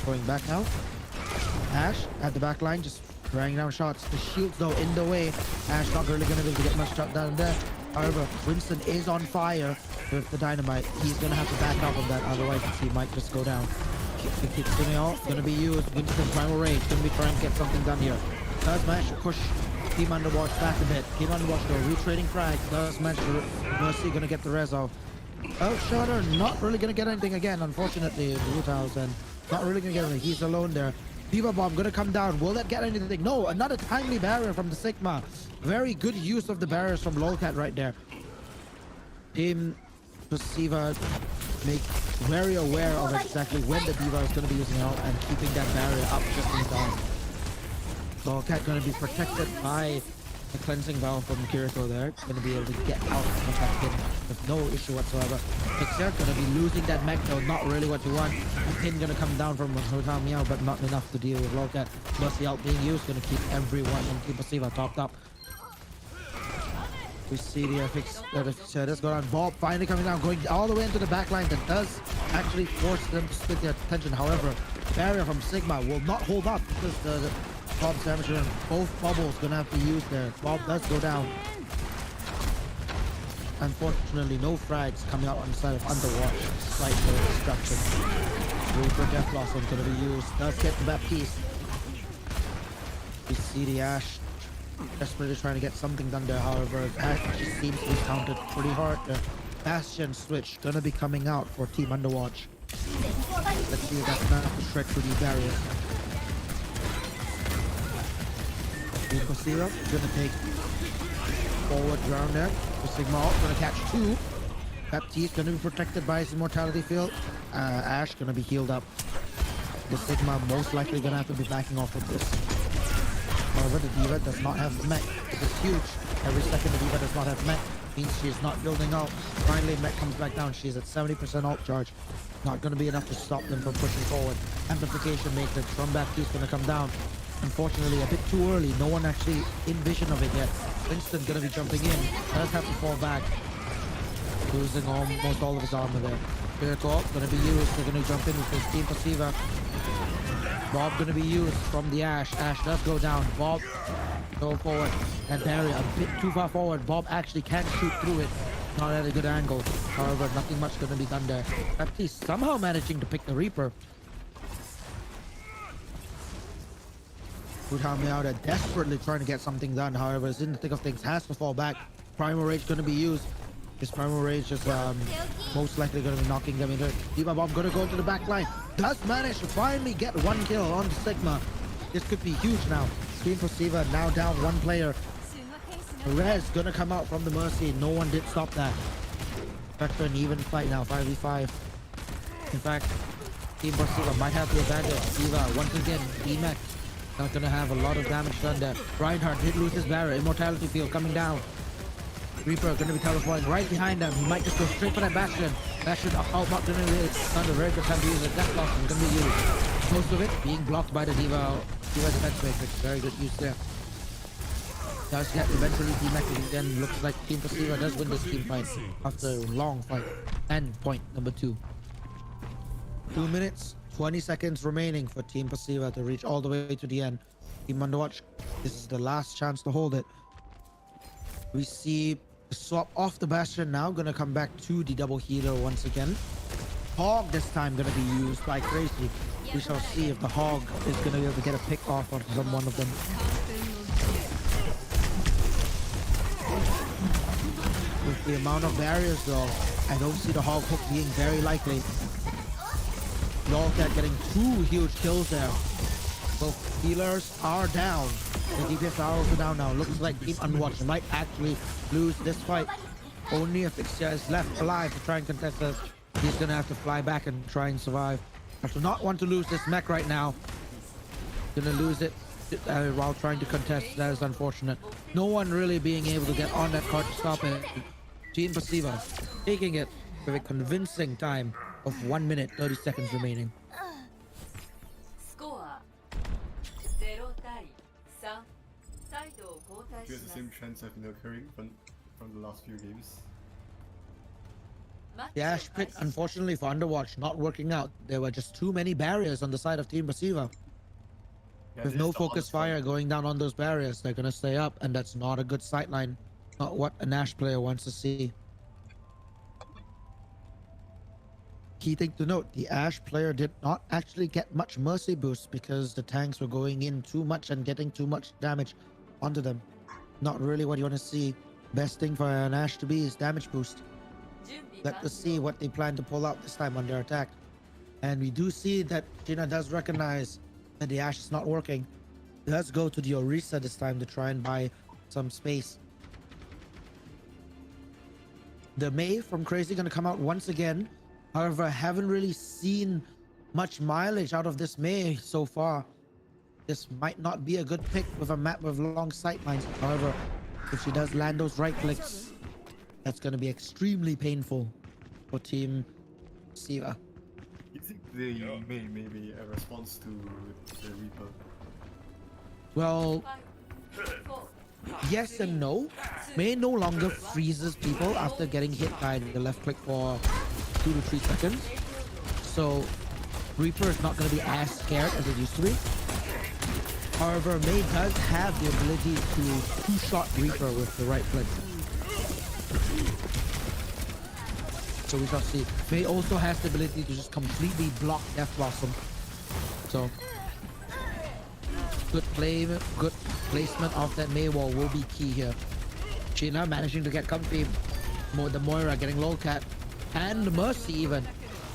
going back now. Ash at the back line just throwing down shots. The shields though in the way. Ash not really going to be able to get much shot down there. However, Winston is on fire with the dynamite. He's going to have to back up on that, otherwise he might just go down. The Kitsune going to be used. Winston Primal Rage going to be trying to get something done here. Does manage to push Team Underwatch back a bit. Team Underwatch though retrading frags. Does manage to Mercy going to get the res off. Shutter not really going to get anything again, unfortunately. Wu-Tao's not really going to get anything. He's alone there. Diva Bomb going to come down. Will that get anything? No, another timely barrier from the Sigma. Very good use of the barriers from Lolcat right there. Team Posiva make very aware of exactly when the Diva is going to be using out and keeping that barrier up just in time. Lolcat going to be protected by the cleansing valve from Kirito there. Going to be able to get out of that pin with no issue whatsoever. Vixia going to be losing that mech though, not really what you want. The pin going to come down from Hu Tao Miao, but not enough to deal with Lolcat. Mercy out being used, going to keep everyone in Team Posiva topped up. We see the Vixia does go down. Bob finally coming down, going all the way into the back line. That does actually force them to split their attention. However, barrier from Sigma will not hold up because the Bob's damage and both bubbles gonna have to use there. Bob does go down. Unfortunately, no frags coming out on the side of Underwatch. Slight destruction. Reaper Death Blossom gonna be used. Does get the Baptiste. We see the Ash desperately trying to get something done there. However, Ash just seems to be counted pretty hard. The Bastion switch gonna be coming out for Team Underwatch. Let's see if that's enough to shred through these barriers. Team Posiva gonna take forward ground there. The Sigma ult gonna catch 2. Baptiste gonna be protected by his immortality field. Ash gonna be healed up. The Sigma most likely gonna have to be backing off of this. However, the Diva does not have the mech. This is huge. Every second the Diva does not have mech means she is not building out. Finally, mech comes back down. She's at 70% ult charge. Not going to be enough to stop them from pushing forward. Amplification makes it. From Baptiste going to come down. Unfortunately, a bit too early. No one actually in vision of it yet. Winston going to be jumping in. Does have to fall back. Losing almost all of his armor there. Spirit Orb going to be used. They're going to jump in with his Team Posiva. Bob going to be used from the Ashe. Ashe does go down. Bob go forward. And barrier a bit too far forward. Bob actually can't shoot through it. Not at a good angle. However, nothing much going to be done there. Baptiste somehow managing to pick the Reaper. Meowda desperately trying to get something done. However, is in the thick of things. Has to fall back. Primal Rage going to be used. His Primal Rage is most likely going to be knocking them into it. Diva Bomb going to go into the back line. Does manage to finally get one kill on the Sigma. This could be huge now. Team Posiva now down one player. Rez going to come out from the Mercy. No one did stop that. Back to an even fight now. 5v5. In fact, Team Posiva might have the advantage. Diva once again. D-Mac not going to have a lot of damage done there. Reinhardt did lose his barrier. Immortality field coming down. Reaper going to be teleporting right behind him. He might just go straight for that Bastion. Bastion out not going to be done a very good time to use it. Death Blossom going to be used. Most of it being blocked by the Diva defense matrix. Very good use there. Does get eventually D-Mac again. Looks like Team Posiva does win this team fight after a long fight. And point number 2. 2 minutes, 20 seconds remaining for Team Posiva to reach all the way to the end. Team Underwatch, this is the last chance to hold it. We see the swap off the Bastion now. Gonna come back to the double healer once again. Hog this time gonna be used by Crazy. We shall see if the Hog is gonna be able to get a pick off on one of them. With the amount of barriers though, I don't see the Hog hook being very likely. Lolcat getting 2 huge kills there. Both healers are down. The DPS are also down now. Looks like Team Underwatch might actually lose this fight. Only if Ixia is left alive to try and contest this. He's gonna have to fly back and try and survive. I do not want to lose this mech right now. Gonna lose it while trying to contest. That is unfortunate. No one really being able to get on that card to stop it. Team Posiva taking it with a convincing time of 1 minute 30 seconds remaining. Because the same trends have been occurring from the last few games. The Ashe pick, unfortunately for Underwatch, not working out. There were just too many barriers on the side of Team Posiva. Yeah, With this no is the focus hardest fire fight. going down on those barriers, they're gonna stay up, and that's not a good sightline. Not what an Ashe player wants to see. Key thing to note, the Ashe player did not actually get much mercy boost because the tanks were going in too much and getting too much damage onto them. Not really what you want to see. Best thing for an Ashe to be is damage boost. Let us see what they plan to pull out this time on their attack. And we do see that Gina does recognize that the Ashe is not working. Does go to the Orisa this time to try and buy some space. The Mei from Crazy gonna come out once again. However, I haven't really seen much mileage out of this Mei so far. This might not be a good pick with a map with long sight lines. However, if she does land those right clicks, that's going to be extremely painful for Team Siva. You think they may maybe a response to the Reaper? Well, yes and no. Mei no longer freezes people after getting hit by the left click for 2 to 3 seconds. So Reaper is not going to be as scared as it used to be. However, Mei does have the ability to two-shot Reaper with the right click. So we shall see. Mei also has the ability to just completely block Death Blossom. So good placement of that Mei wall will be key here. Sheena managing to get comfy. The Moira getting lolcat. And the Mercy even.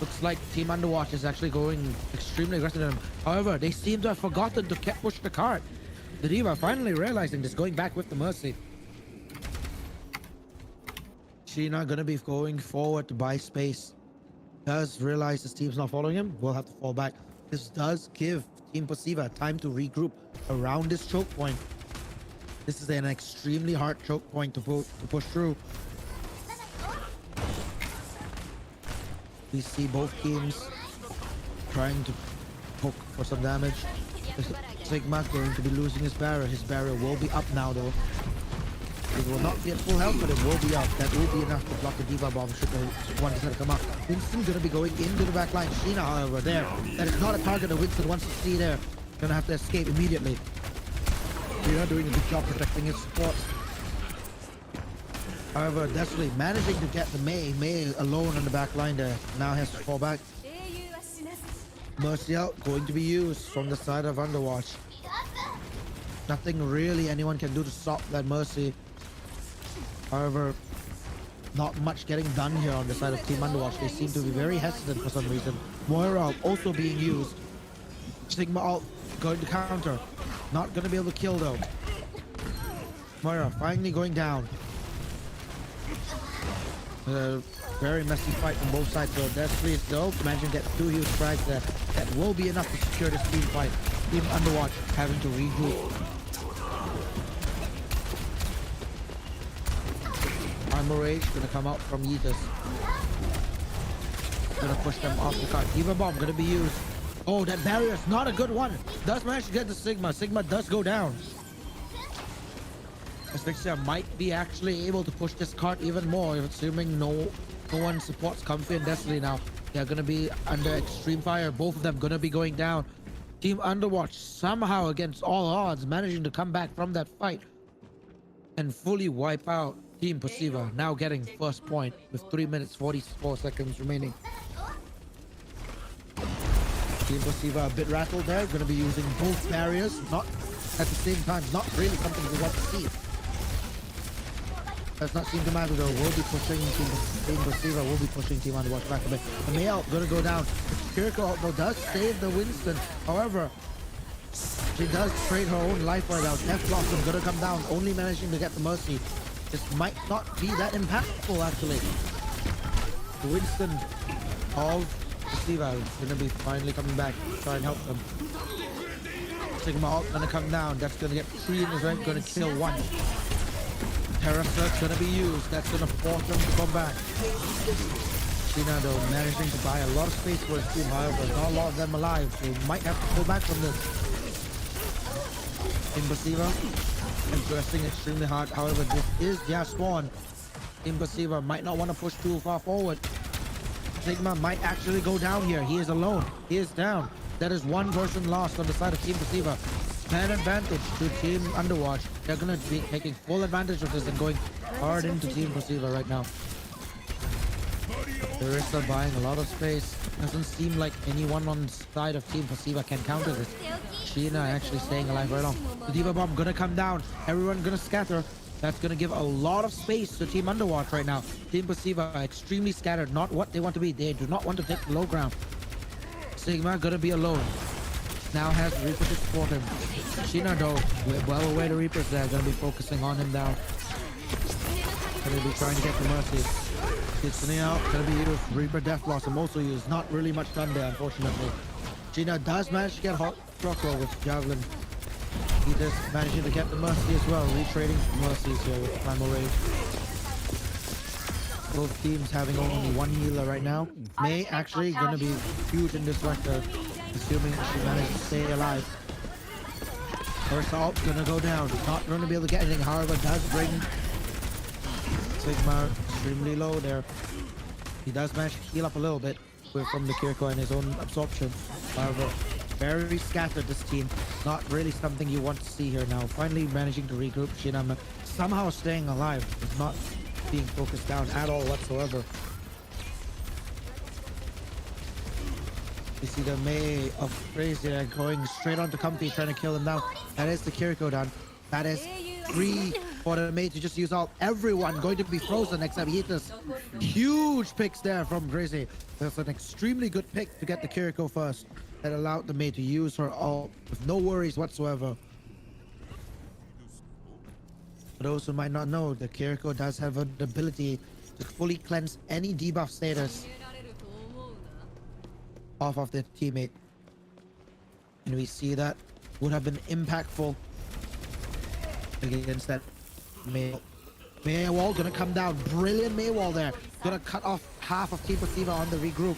Looks like Team Underwatch is actually going extremely aggressive in them. However, they seem to have forgotten to push the cart. The Diva finally realizing this, going back with the Mercy. Sheena gonna be going forward to buy space. Does realize his team's not following him. Will have to fall back. This does give Team Posiva time to regroup. around this choke point. This is an extremely hard choke point to push through. We see both teams trying to poke for some damage. Sigma going to be losing his barrier. His barrier will be up now though. It will not be at full health, but it will be up. That will be enough to block the Diva Bomb should the one decide to come up. Winston gonna be going into the back line. Sheena, however, there. That is not a target that Winston wants to see there. Gonna have to escape immediately. We are doing a good job protecting his support. However, Desolate managing to get the Mei alone on the back line there. Now has to fall back. Mercy out, going to be used from the side of Underwatch. Nothing really anyone can do to stop that Mercy. However, not much getting done here on the side of Team Underwatch. They seem to be very hesitant for some reason. Moira also being used. Sigma ult going to counter. Not going to be able to kill though. Moira finally going down. Very messy fight from both sides. So Deathly though managing to get 2 huge frags there. That will be enough to secure this team fight. Team Underwatch having to regroup. Armor Rage gonna come out from Yeetus. Gonna push them off the cart. Diva Bomb gonna be used. Oh, that barrier is not a good one. Does manage to get the Sigma. Sigma does go down. Asphyxia might be actually able to push this cart even more, assuming no one supports Comfy and Destiny now. They're gonna be under extreme fire. Both of them gonna be going down. Team Underwatch somehow against all odds managing to come back from that fight and fully wipe out Team Posiva, now getting first point with 3 minutes 44 seconds remaining. Team Posiva a bit rattled there, going to be using both barriers, not at the same time, not really something we want to see. Does not seem to matter though. We'll be pushing Team Posiva, will be pushing Team Underwatch back a bit. The Mail gonna go down. Kiriko though does save the Winston. However, she does trade her own life right out. F Blossom gonna come down, only managing to get the Mercy. This might not be that impactful actually. The Winston of Posiva is gonna be finally coming back to try and help them. Sigma ult gonna come down. That's gonna get 3 in his rank, gonna kill 1. Terra Search gonna be used. That's gonna force them to come back. Sheena though managing to buy a lot of space for his team, however, not a lot of them alive, so he might have to pull back from this. In Posiva, addressing extremely hard. However, this is their spawn. In Posiva might not want to push too far forward. Sigma might actually go down here. He is alone. He is down. That is 1 person lost on the side of Team Posiva. Man advantage to Team Underwatch. They're going to be taking full advantage of this and going hard into Team Posiva right now. Larissa buying a lot of space. Doesn't seem like anyone on the side of Team Posiva can counter this. Sheena actually staying alive right now. The Diva Bomb gonna come down. Everyone gonna scatter. That's gonna give a lot of space to Team Underwatch right now. Team Posiva extremely scattered. Not what they want to be. They do not want to take the low ground. Sigma gonna be alone. Now has Reaper to support him. Sheena though, well aware the Reapers there. Gonna be focusing on him down. Gonna be trying to get the Mercy. It's out. Gonna be used. Reaper Death Blossom also used. Not really much done there, unfortunately. Sheena does manage to get hot Rockwell with Javelin. He just managing to get the Mercy as well. Retrading Mercies here with Primal Rage. Both teams having only 1 healer right now. Mei actually gonna be huge in this record, assuming she managed to stay alive. Her assault gonna go down. Not gonna be able to get anything. However, does bring Sigma extremely low there. He does manage to heal up a little bit from the Kiriko and his own absorption. However, very scattered this team. Not really something you want to see here now. Finally managing to regroup. Shinama somehow staying alive. Is not being focused down at all whatsoever. You see the Mei of Crazy there going straight onto Comfy trying to kill him down. That is the Kiriko done. That is 3 for the Mei to just use all. Everyone going to be frozen except Yeetus. Huge picks there from Crazy. That's an extremely good pick to get the Kiriko first. That allowed the Mei to use her all with no worries whatsoever. For those who might not know, the Kiriko does have the ability to fully cleanse any debuff status off of their teammate. And we see that would have been impactful against that May. Maywall gonna come down. Brilliant Maywall there. Gonna cut off half of Team Posiva on the regroup.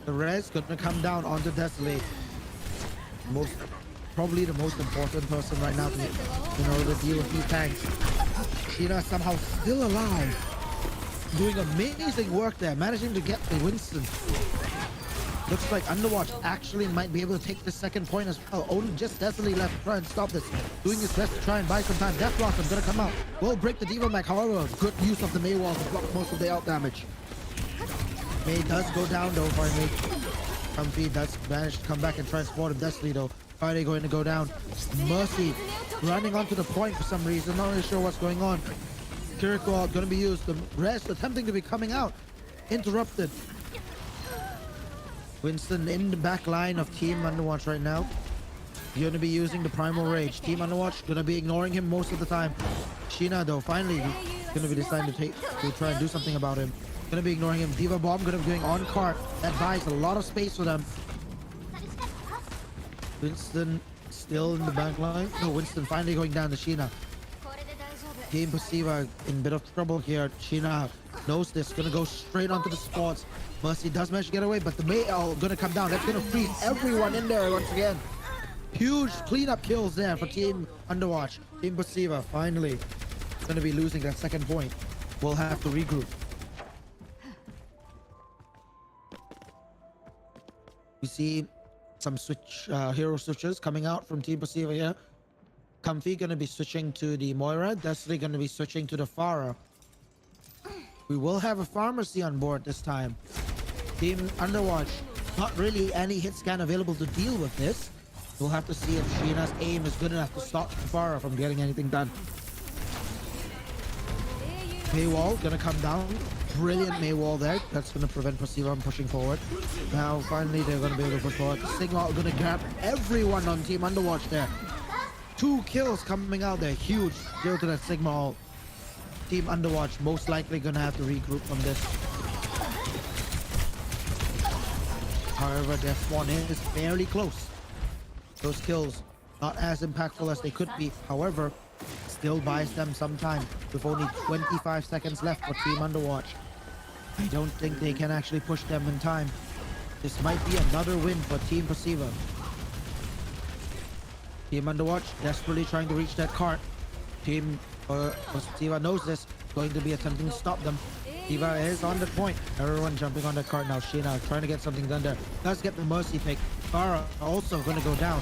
The res gonna come down onto Desolate. Probably the most important person right now in order to deal with these tanks. Sheena somehow still alive. Doing amazing work there. Managing to get the Winston. Looks like Underwatch actually might be able to take the second point as well. Only just Desolate left to try and stop this. Doing his best to try and buy some time. Death Blossom gonna come out. Will break the Diva Mech. However, good use of the May wall to block most of the out damage. May does go down though finally. Comfy does manage to come back and try and support him. Desolate though. Friday going to go down. Mercy running onto the point for some reason. Not really sure what's going on. Kiriko gonna be used. The rest attempting to be coming out. Interrupted. Winston in the back line of Team Underwatch right now. You're gonna be using the Primal Rage. Team Underwatch gonna be ignoring him most of the time. Sheena though finally gonna be deciding to try and do something about him. Gonna be ignoring him. Diva Bomb gonna be doing on cart. That buys a lot of space for them. Winston still in the back line. No, Winston finally going down to Sheena. Team Posiva in a bit of trouble here. Sheena knows this. Gonna go straight onto the spots. Mercy does manage to get away, but the May are gonna come down. That's gonna freeze everyone in there once again. Huge cleanup kills there for Team Underwatch. Team Posiva finally gonna be losing that second point. We'll have to regroup. We see some hero switches coming out from Team Posiva here. Comfy gonna be switching to the Moira. Destiny gonna be switching to the Pharah. We will have a pharmacy on board this time. Team Underwatch, not really any hit scan available to deal with this. We'll have to see if Sheena's aim is good enough to stop Pharah from getting anything done. Maywall gonna come down. Brilliant Maywall there. That's gonna prevent Posiva from pushing forward. Now finally they're gonna be able to push forward. Sigma gonna grab everyone on Team Underwatch there. 2 kills coming out there. Huge kill to that Sigma. Team Underwatch most likely gonna have to regroup from this. However, their spawn in is fairly close. Those kills not as impactful as they could be. However, still buys them some time with only 25 seconds left for Team Underwatch. I don't think they can actually push them in time. This might be another win for Team Posiva. Team Underwatch desperately trying to reach that cart. Team Posiva knows this. Going to be attempting to stop them. Diva is on the point. Everyone jumping on the cart now. Sheena trying to get something done there. Does get the Mercy pick. Farah also going to go down.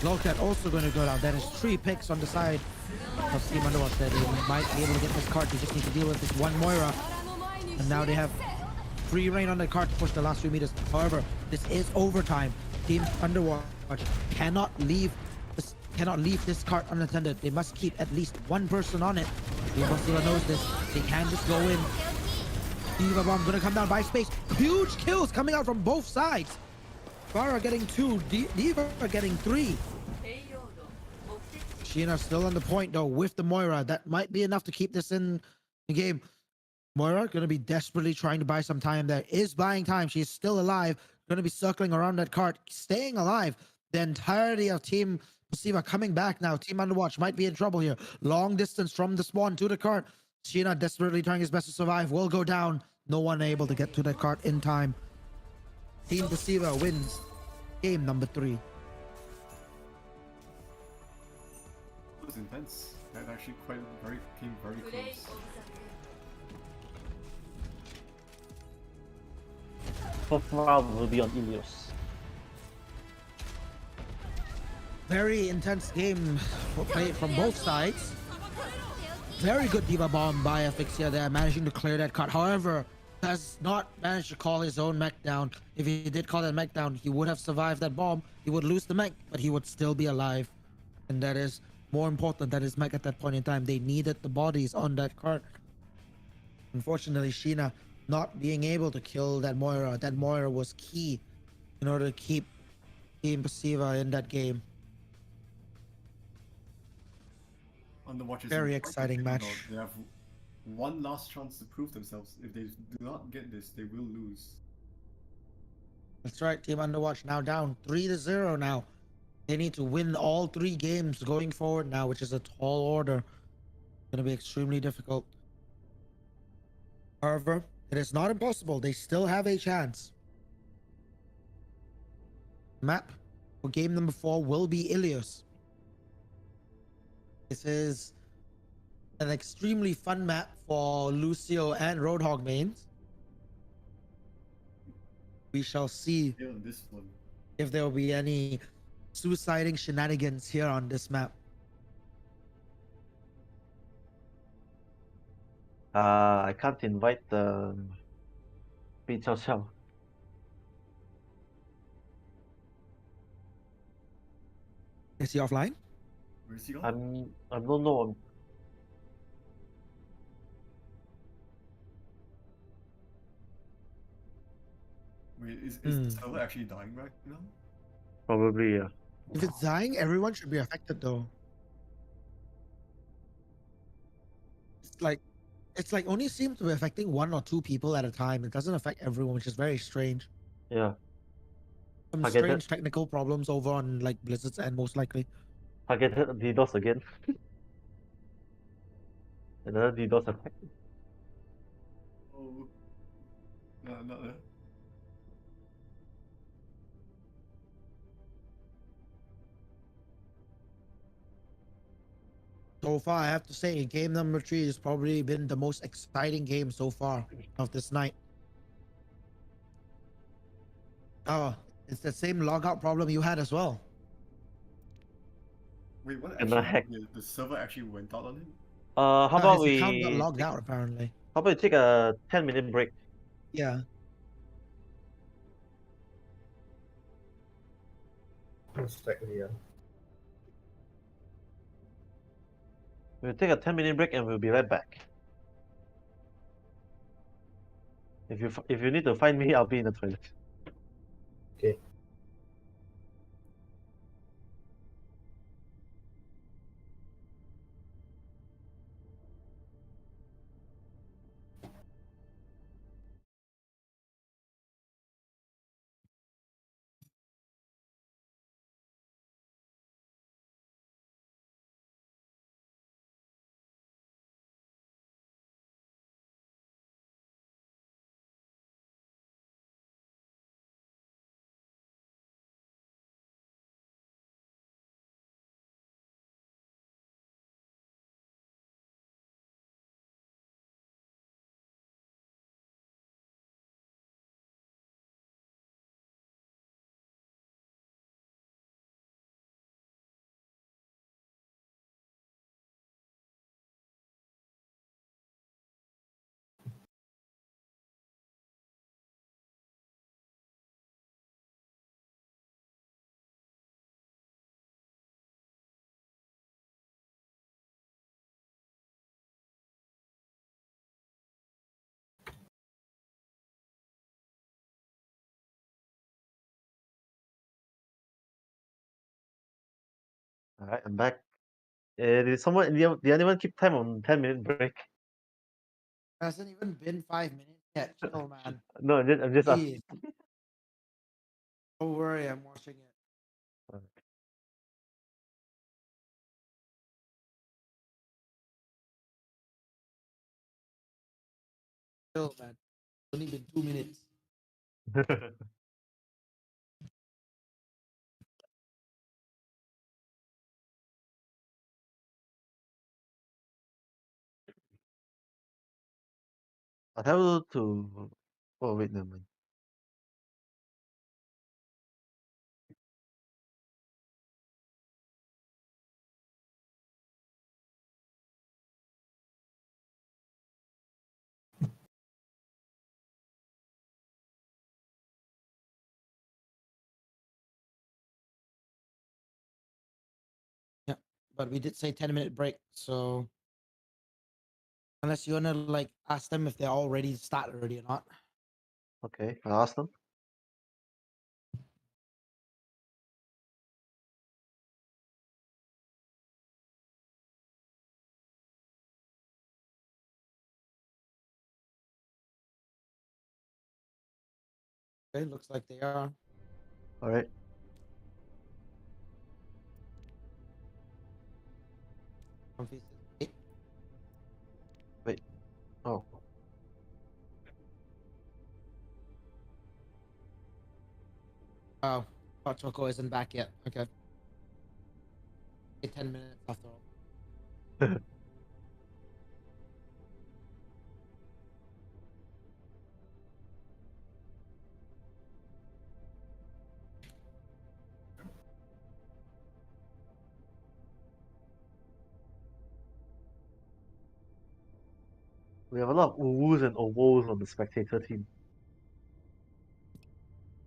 Lowcat also going to go down. That is 3 picks on the side of Team Underwatch that they might be able to get this cart. They just need to deal with this one Moira. And now they have free reign on the cart to push the last 3 meters. However, this is overtime. Team Underwatch cannot leave this cart unattended. They must keep at least 1 person on it. Team Posiva knows this. They can just go in. Diva Bomb gonna come down by space. Huge kills coming out from both sides. Farah getting 2, Diva getting 3. Sheena still on the point though with the Moira. That might be enough to keep this in the game. Moira gonna be desperately trying to buy some time there. Is buying time. She's still alive. Gonna be circling around that cart, staying alive. The entirety of Team Posiva coming back now. Team Underwatch might be in trouble here. Long distance from the spawn to the cart. Sheena desperately trying his best to survive. Will go down. No one able to get to that cart in time. Team Posiva wins game number 3. It was intense. That actually came very close. Fourth round will be on Ilios. Very intense game played from both sides. Very good Diva Bomb by Asphyxia there, managing to clear that cut. However, has not managed to call his own mech down. If he did call that mech down, he would have survived that bomb. He would lose the mech, but he would still be alive. And that is more important than his mech at that point in time. They needed the bodies on that cart. Unfortunately, Sheena not being able to kill that Moira. That Moira was key in order to keep Team Posiva in that game. Underwatch is Very in exciting front match. of They have one last chance to prove themselves. If they do not get this, they will lose. That's right, Team Underwatch now down 3-0 now. They need to win all 3 games going forward now, which is a tall order. Going to be extremely difficult. However, it is not impossible. They still have a chance. Map for game number 4 will be Ilios. This is an extremely fun map for Lucio and Roadhog mains. We shall see Yeah, this one. if there will be any suiciding shenanigans here on this map. I can't invite the Bi Chao Chao. Is he offline? Where is he gone? I don't know. Wait, is the server actually dying right now? Probably, yeah. If it's dying, everyone should be affected though. It's like only seems to be affecting 1 or 2 people at a time. It doesn't affect everyone, which is very strange. Yeah. Some Targeted. strange technical problems over on like Blizzard's end, most likely. Targeted DDoS again. Another DDoS attack. Oh. No, not there. So far, I have to say, game number 3 has probably been the most exciting game so far of this night. Oh, it's the same logout problem you had as well. Wait, what And I actually hacked. happened? The server actually went out on him? How about His account got we logged take, out apparently. how about we take a 10-minute break? Yeah. Most likely, yeah. We'll take a 10-minute break and we'll be right back. If you need to find me, I'll be in the toilet. Okay. Alright, I'm back. Did someone, did anyone keep time on 10-minute break? Hasn't even been 5 minutes yet. Chill, man. No, I'm just Jeez. asking. Don't worry, I'm watching it. Chill, man. It's only been 2 minutes. I'll tell you to. Oh, wait, never mind. Yeah, but we did say 10-minute break, so unless you wanna like ask them if they're all ready to start already or not. Okay, I'll ask them. Okay, looks like they are. Alright. Confused. Eight. Oh. Oh, Hot Choco isn't back yet. Okay. 10 minutes after all. We have a lot of Uwus and Ovos on the spectator team.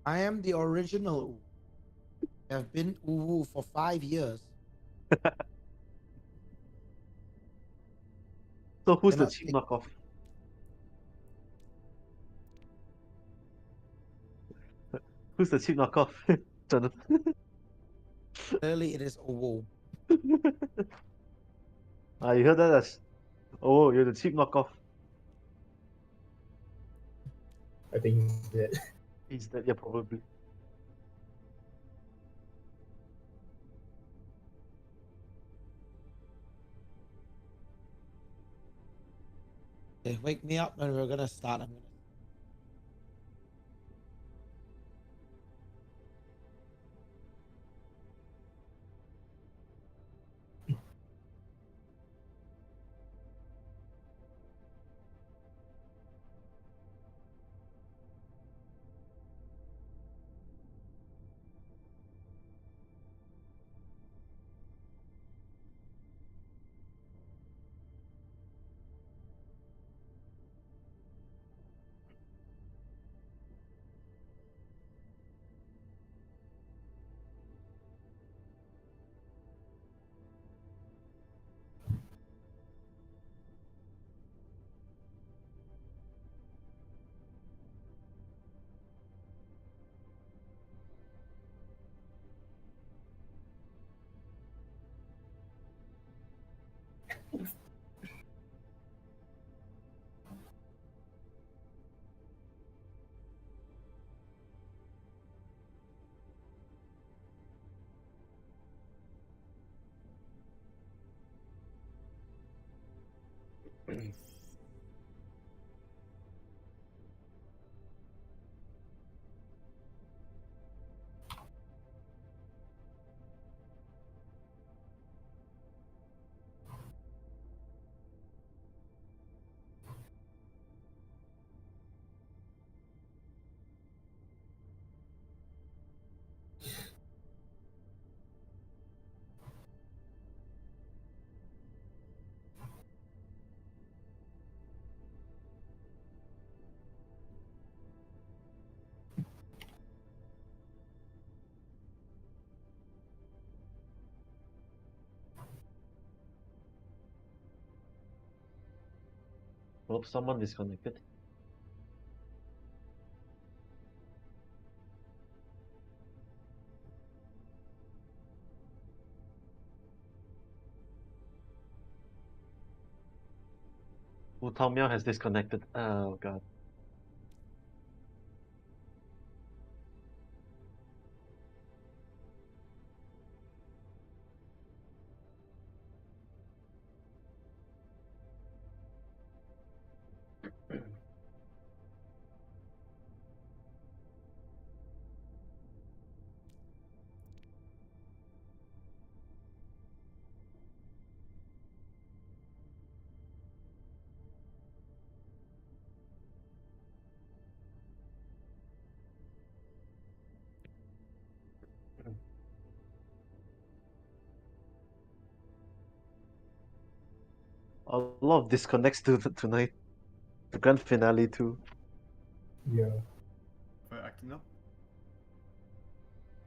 I am the original Uwu. I have been Uwu for 5 years. So who's the Cannot cheap take- knockoff? Who's the cheap knockoff? Jonathan. Clearly, it is Uwu. You heard that as oh, you're the cheap knockoff. I think he's dead. He's dead, yeah, probably. Okay, wake me up when we're gonna start. I'm gonna. Hope someone disconnected. Wu Tao Miao has disconnected. Oh god. A lot of disconnects tonight. The grand finale too. Yeah. For acting up.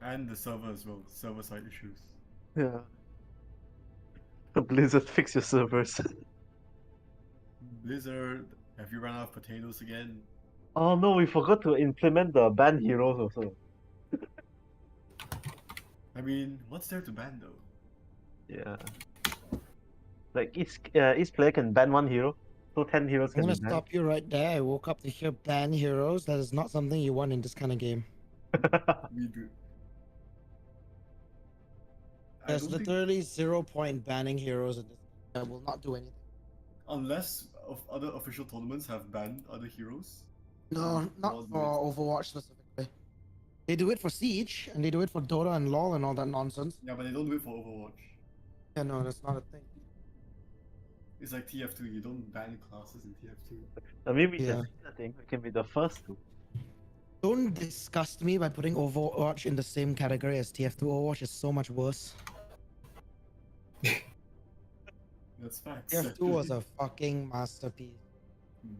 And the server as well. Server side issues. Yeah. Blizzard, fix your servers. Blizzard, have you run out of potatoes again? Oh no, we forgot to implement the ban heroes also. I mean, what's there to ban though? Yeah. Like each player can ban one hero, so 10 heroes I'm can gonna be banned. stop you right there. I woke up to hear ban heroes. That is not something you want in this kind of game. We do. I There's don't think- literally 0 point banning heroes in this. That will not do anything. Unless of other official tournaments have banned other heroes. No, not Lord for Overwatch specifically. They do it for Siege, and they do it for Dota and LoL and all that nonsense. Yeah, but they don't do it for Overwatch. Yeah, no, that's not a thing. It's like TF2. You don't ban classes in TF2. I mean, we Yeah. can say that thing. We can be the first to. Don't disgust me by putting Overwatch in the same category as TF2. Overwatch is so much worse. That's facts. TF2 was a fucking masterpiece.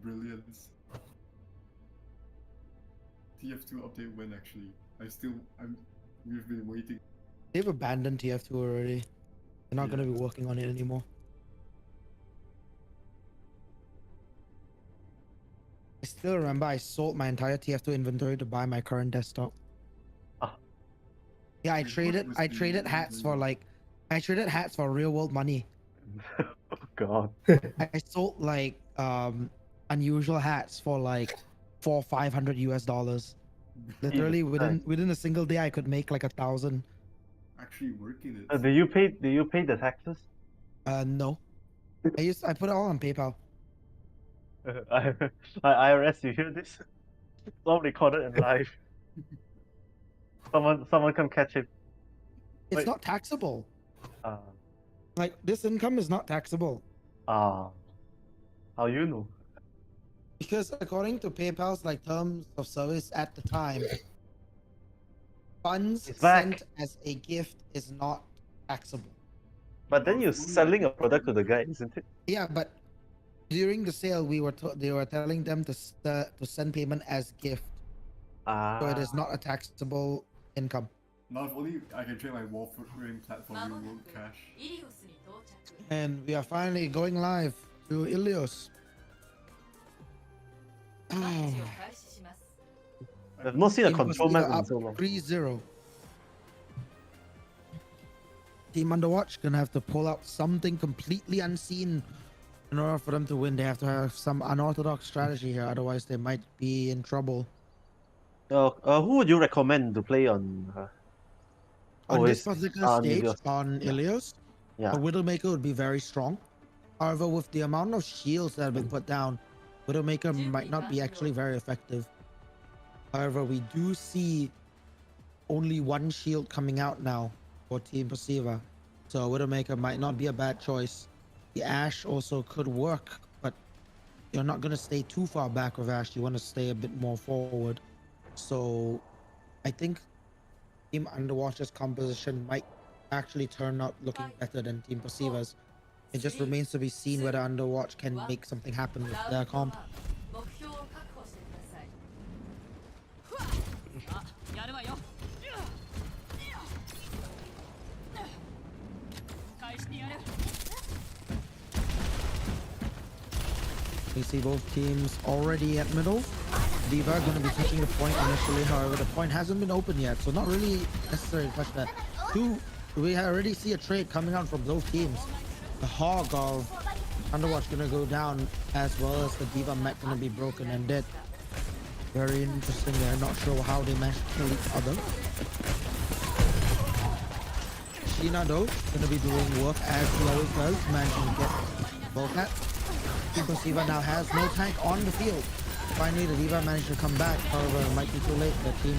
Brilliance. TF2 update when actually? We've been waiting. They've abandoned TF2 already. They're not Yeah. going to be working on it anymore. I still remember I sold my entire TF2 inventory to buy my current desktop. Ah. Yeah, I Wait, traded what I was traded the hats for inventory? like I traded hats for real world money. Oh god. I sold like unusual hats for like $400-500 US. Literally within a single day I could make like 1,000. Actually working it. Do you pay the taxes? No. I put it all on PayPal. IRS, you hear this? It's all recorded in live. Someone come catch him. It's Wait. not taxable. Ah, Like this income is not taxable. how you know? Because according to PayPal's like terms of service at the time, funds It's back. sent as a gift is not taxable. But then you're selling a product to the guy, isn't it? Yeah, but during the sale, they were telling them to send payment as gift, so it is not a taxable income. Now if only I can trade my Warframe platform in World Cash. イリオスに到着 And we are finally going live to Ilios. マッチを開始します I've not seen a Team control Posiva map in up so long. 3-0. Team Underwatch gonna have to pull out something completely unseen in order for them to win. They have to have some unorthodox strategy here, otherwise they might be in trouble. Who would you recommend to play on? On this OS? particular stage, Ilios. on Ilios, Yeah. a Widowmaker would be very strong. However, with the amount of shields that have been put down, Widowmaker might not be actually very effective. However, we do see only one shield coming out now for Team Posiva, so Widowmaker might not be a bad choice. The Ashe also could work, but you're not going to stay too far back with Ashe. You want to stay a bit more forward. So I think Team Underwatch's composition might actually turn out looking better than Team Posiva's. It just remains to be seen whether Underwatch can make something happen with their comp. 目標を確保してくださいあ、やるわよ返してやる We see both teams already at middle. Diva going to be touching the point initially, however the point hasn't been open yet, so not really necessary to touch that. We already see a trade coming out from both teams. The Hog of Underwatch going to go down, as well as the Diva mech going to be broken and dead. Very interesting there, not sure how they managed to kill each other. Sheena though, going to be doing work as he always does, managing to get Volcat. Team Posiva now has no tank on the field. Finally, the Diva managed to come back. However, it might be too late. The team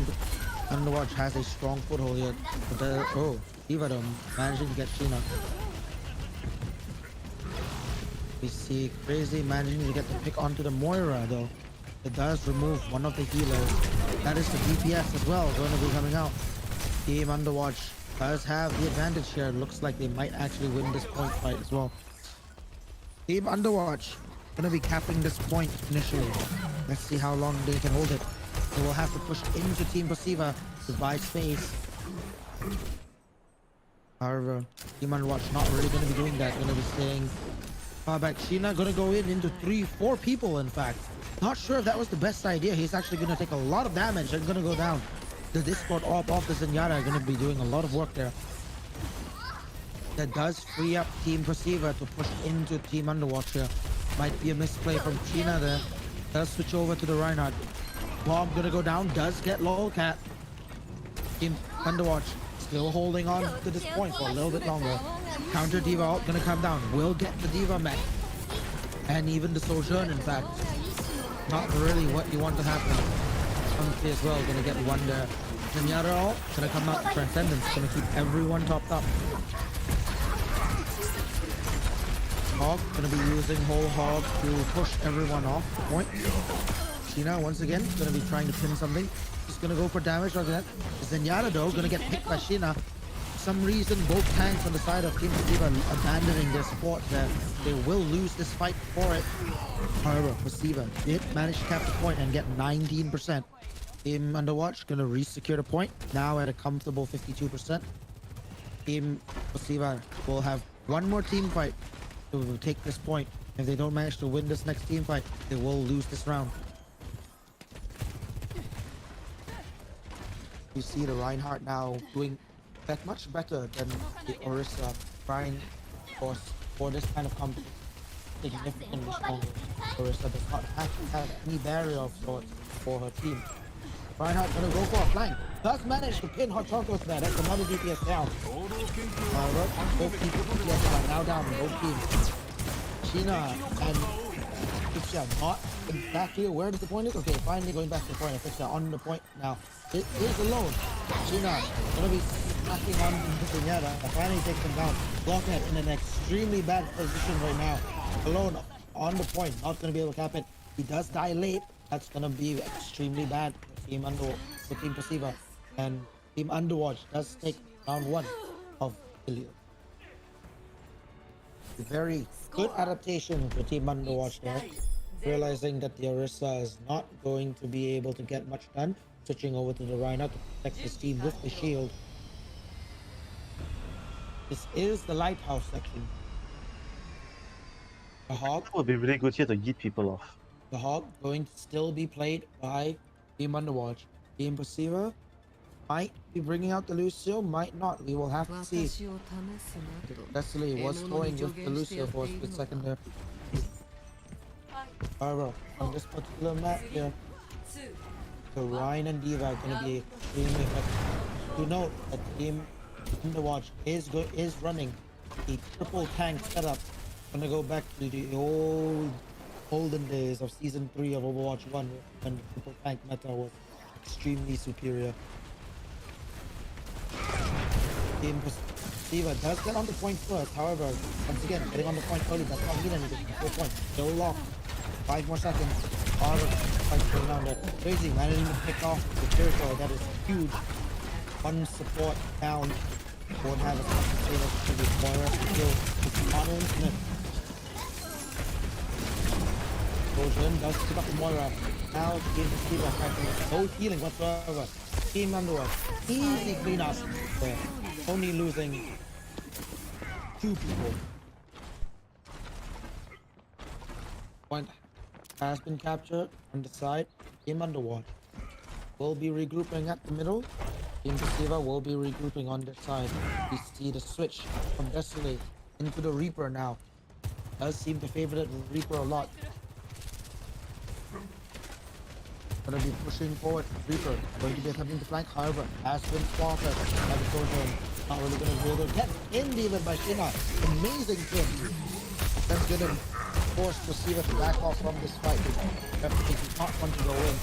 Underwatch has a strong foothold here. But Diva though, managing to get Sheena. We see Crazy managing to get the pick onto the Moira though. It does remove one of the healers. That is the DPS as well, going to be coming out. Team Underwatch does have the advantage here. Looks like they might actually win this point fight as well. Team Underwatch going to be capping this point initially. Let's see how long they can hold it. They will have to push into Team Posiva to buy space. However, Team Underwatch not really going to be doing that. Going to be staying far back. Sheena going to go into 3-4 people in fact. Not sure if that was the best idea. He's actually going to take a lot of damage and going to go down. The Discord off the Zenyatta are going to be doing a lot of work there. That does free up Team Posiva to push into Team Underwatch here. Might be a misplay from Sheena there. Does switch over to the Reinhardt. Bomb gonna go down. Does get Lolcat. Team Underwatch still holding on to this point for a little bit longer. Counter Diva ult gonna come down. Will get the Diva mech. And even the Sojourn, in fact. Not really what you want to happen. Humphrey as well, gonna get one there. Zenyatta ult gonna come out. Transcendence gonna keep everyone topped up. Hog gonna be using whole hog to push everyone off the point. Sheena once again gonna be trying to pin something. She's gonna go for damage like that. Zenyatta though gonna get picked by Sheena. For some reason both tanks on the side of Team Posiva abandoning their support there. They will lose this fight for it. However, Posiva did manage to capture the point and get 19%. Team Underwatch gonna re-secure the point now at a comfortable 52%. Team Posiva will have one more team fight to take this point. If they don't manage to win this next team fight, they will lose this round. You see the Reinhardt now doing that much better than the Orisa. Ryan, of course, for this kind of competition, significantly stronger. Orisa does not actually have any barrier of sorts for her team. Reinhardt gonna go for a flank. Does manage to pin Hot Chocos there. That's another DPS down. Both DPS are now down in both teams. Sheena and Fixia not exactly where the point is. Okay, finally going back to the point. Fixia on the point now. It is alone. Sheena gonna be smacking on Zenyatta. Finally takes him down. Blockhead in an extremely bad position right now. Alone on the point. Not gonna be able to cap it. He does die late. That's gonna be extremely bad for Team Posiva. And Team Underwatch does take round 1 of Iliad. Very good adaptation for Team Underwatch there. Realizing that the Orisa is not going to be able to get much done. Switching over to the Rhino to protect his team with the shield. This is the lighthouse section. The Hog It would be really good here to yeet people off. The Hog going to still be played by Team Underwatch. Team Posiva might be bringing out the Lucio, might not. We will have to see. Leslie was going with the Lucio for a split second there. However, on this particular map here, the Ryan and Diva are going to be extremely effective. To note that Team Underwatch is running a triple tank setup. Gonna go back to the olden days of season 3 of Overwatch 1 when the triple tank meta was extremely superior. Team Posiva does get on the point first, however, once again, getting on the point early does not mean anything. 4 points, still locked. 5 more seconds. However, fight going down there. Crazy, managing to pick off the territory. That is huge. One support down. Won't have as much to the Moira still on infinite. Ocean does pick up the Moira. Now Team Posiva fighting with no healing whatsoever. Team Underwatch. Easy clean up there. Only losing 2 people. Point has been captured on the side. Team Underwatch will be regrouping at the middle. Team Posiva will be regrouping on this side. We see the switch from Destiny into the Reaper now. Does seem to favor the Reaper a lot. Gonna be pushing forward. Reaper going to be attempting to flank, however, has been spotted by the Sojourn. Not really gonna be able to get in even by Sheena. Amazing kill. That's gonna force Posiva to back off from this fight. Definitely does not want to go in.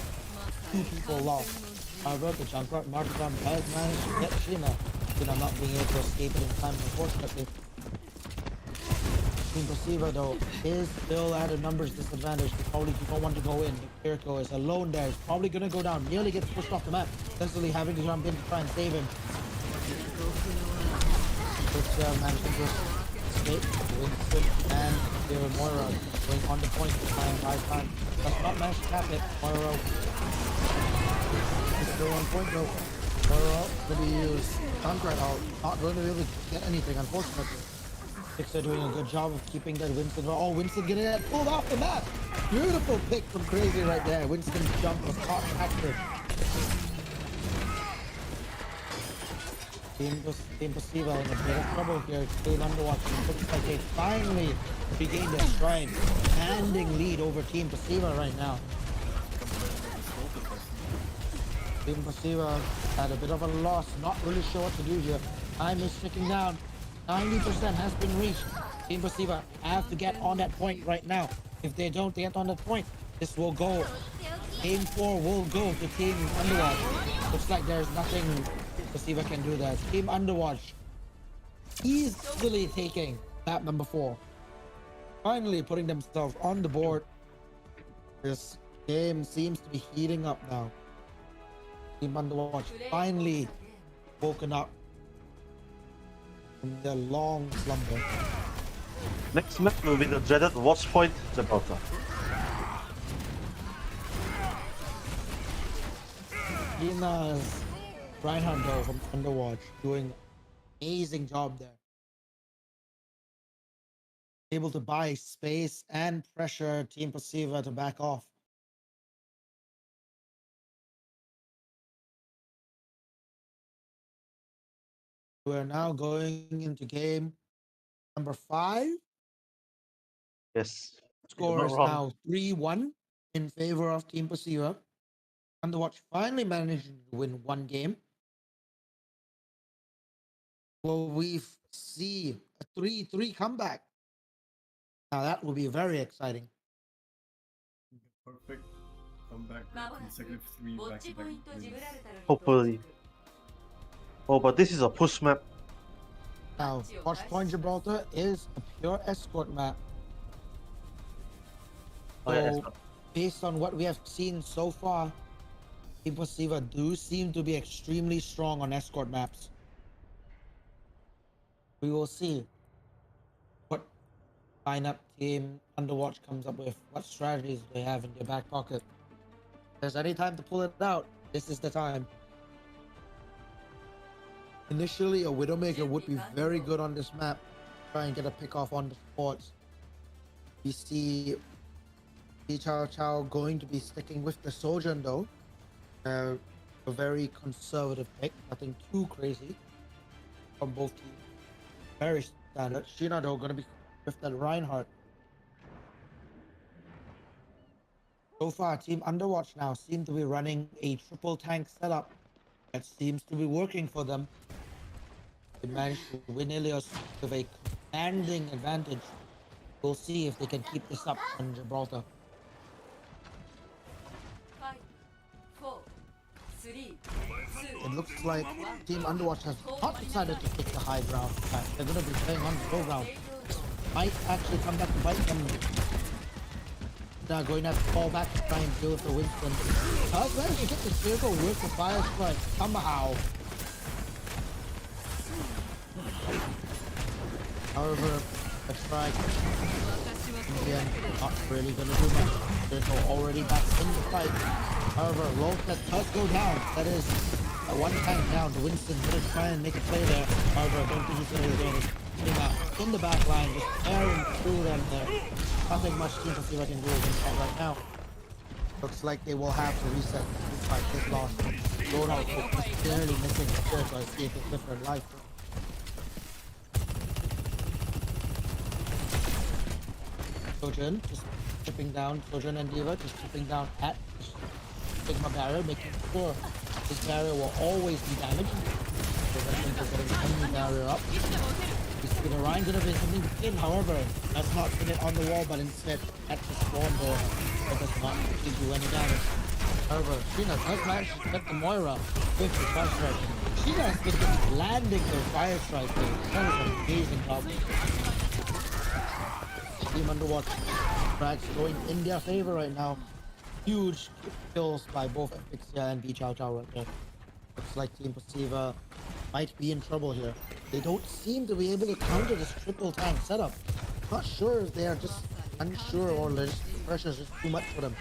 2 people lost. However, the Junkrat Martyrdom has managed to get Sheena. Sheena not being able to escape it in time, unfortunately. Team Posiva though is still at a numbers disadvantage. They probably don't want to go in. Kiriko is alone there. He's probably gonna go down. Nearly gets pushed off the map. Essentially having to jump in to try and save him. Which managing to escape. Winston and Moira going on the point to try and buy time. Does not manage to cap it. Moira is still on point though. Moira will be used. Junkrat out. Not going to be able to get anything, unfortunately. They're doing a good job of keeping that Winston. Oh, Winston getting that pulled off the map. Beautiful pick from Crazy right there. Winston's jump was caught active. Team Posiva in a bit of trouble here. Team Underwatch looks like they finally regained their stride. Standing lead over Team Posiva right now. Team Posiva had a bit of a loss. Not really sure what to do here. Time is ticking down. 90% has been reached. Team Posiva have to get on that point right now. If they don't get on that point, this will go. Game 4 will go to Team Underwatch. Looks like there's nothing Posiva can do there. Team Underwatch easily taking map number 4. Finally putting themselves on the board. This game seems to be heating up now. Team Underwatch finally woken up from their long slumber. Next map will be the dreaded Watch Point Gibraltar. Gina's Reinhardt though from Underwatch doing amazing job there. Able to buy space and pressure Team Posiva to back off. We're now going into game number 5. Yes. Score is wrong. now 3-1 in favor of Team Posiva. Underwatch finally managed to win one game. Will we see a 3-3 comeback? Now that will be very exciting. Perfect comeback, consecutive 3 back-to-back wins. Hopefully. Oh, but this is a push map. Now, Watch Point Gibraltar is a pure escort map. Oh, yeah, So, escort. based on what we have seen so far, Team Posiva do seem to be extremely strong on escort maps. We will see what lineup Team Underwatch comes up with, what strategies they have in their back pocket. If there's any time to pull it out, this is the time. Initially, a Widowmaker would be very good on this map. Try and get a pick off on the sports. We see Chow Chow going to be sticking with the Sojourn though. A very conservative pick, nothing too crazy from both teams. Very standard. Sheena though going to be with that Reinhardt. So far, Team Underwatch now seem to be running a triple tank setup that seems to be working for them. They managed to win Ilios with a commanding advantage. We'll see if they can keep this up on Gibraltar. 5, 4, 3, 2, It looks like Team Underwatch has not decided to take the high ground. In fact, they're going to be playing on the low ground. Might actually come back to bite them. They're going to have to fall back to try and deal with the Winston. Managed to get the circle with the fire strike somehow. However, the strike in the end not really going to do much. Circle already back in the fight. However, Lopez does go down. That is one tank down to Winston. Going to try and make a play there. However, I don't think he's going to do anything. In the back line, just tearing through them there. Nothing much Team Posiva can do against that right now. Looks like they will have to reset this fight. This loss. Roadhouse is barely missing the third, so I see if it's different life. Sojourn just chipping down. Sojourn and Diva just chipping down at Sigma barrier, making sure this barrier will always be damaged. So that means they're getting the enemy barrier up. We see the Ryan gonna be something in, however, that's not put it on the wall, but instead at the spawn door. That does not do any damage. However, Sheena does manage to get the Moira with the fire strike. Sheena has been just landing their fire strike. That was an amazing job. Team Underwatch frags going in their favor right now. Huge kills by both Asphyxia and B Chow Chow right there. Looks like Team Posiva might be in trouble here. They don't seem to be able to counter this triple tank setup. Not sure if they are just unsure or the pressure is just too much for them.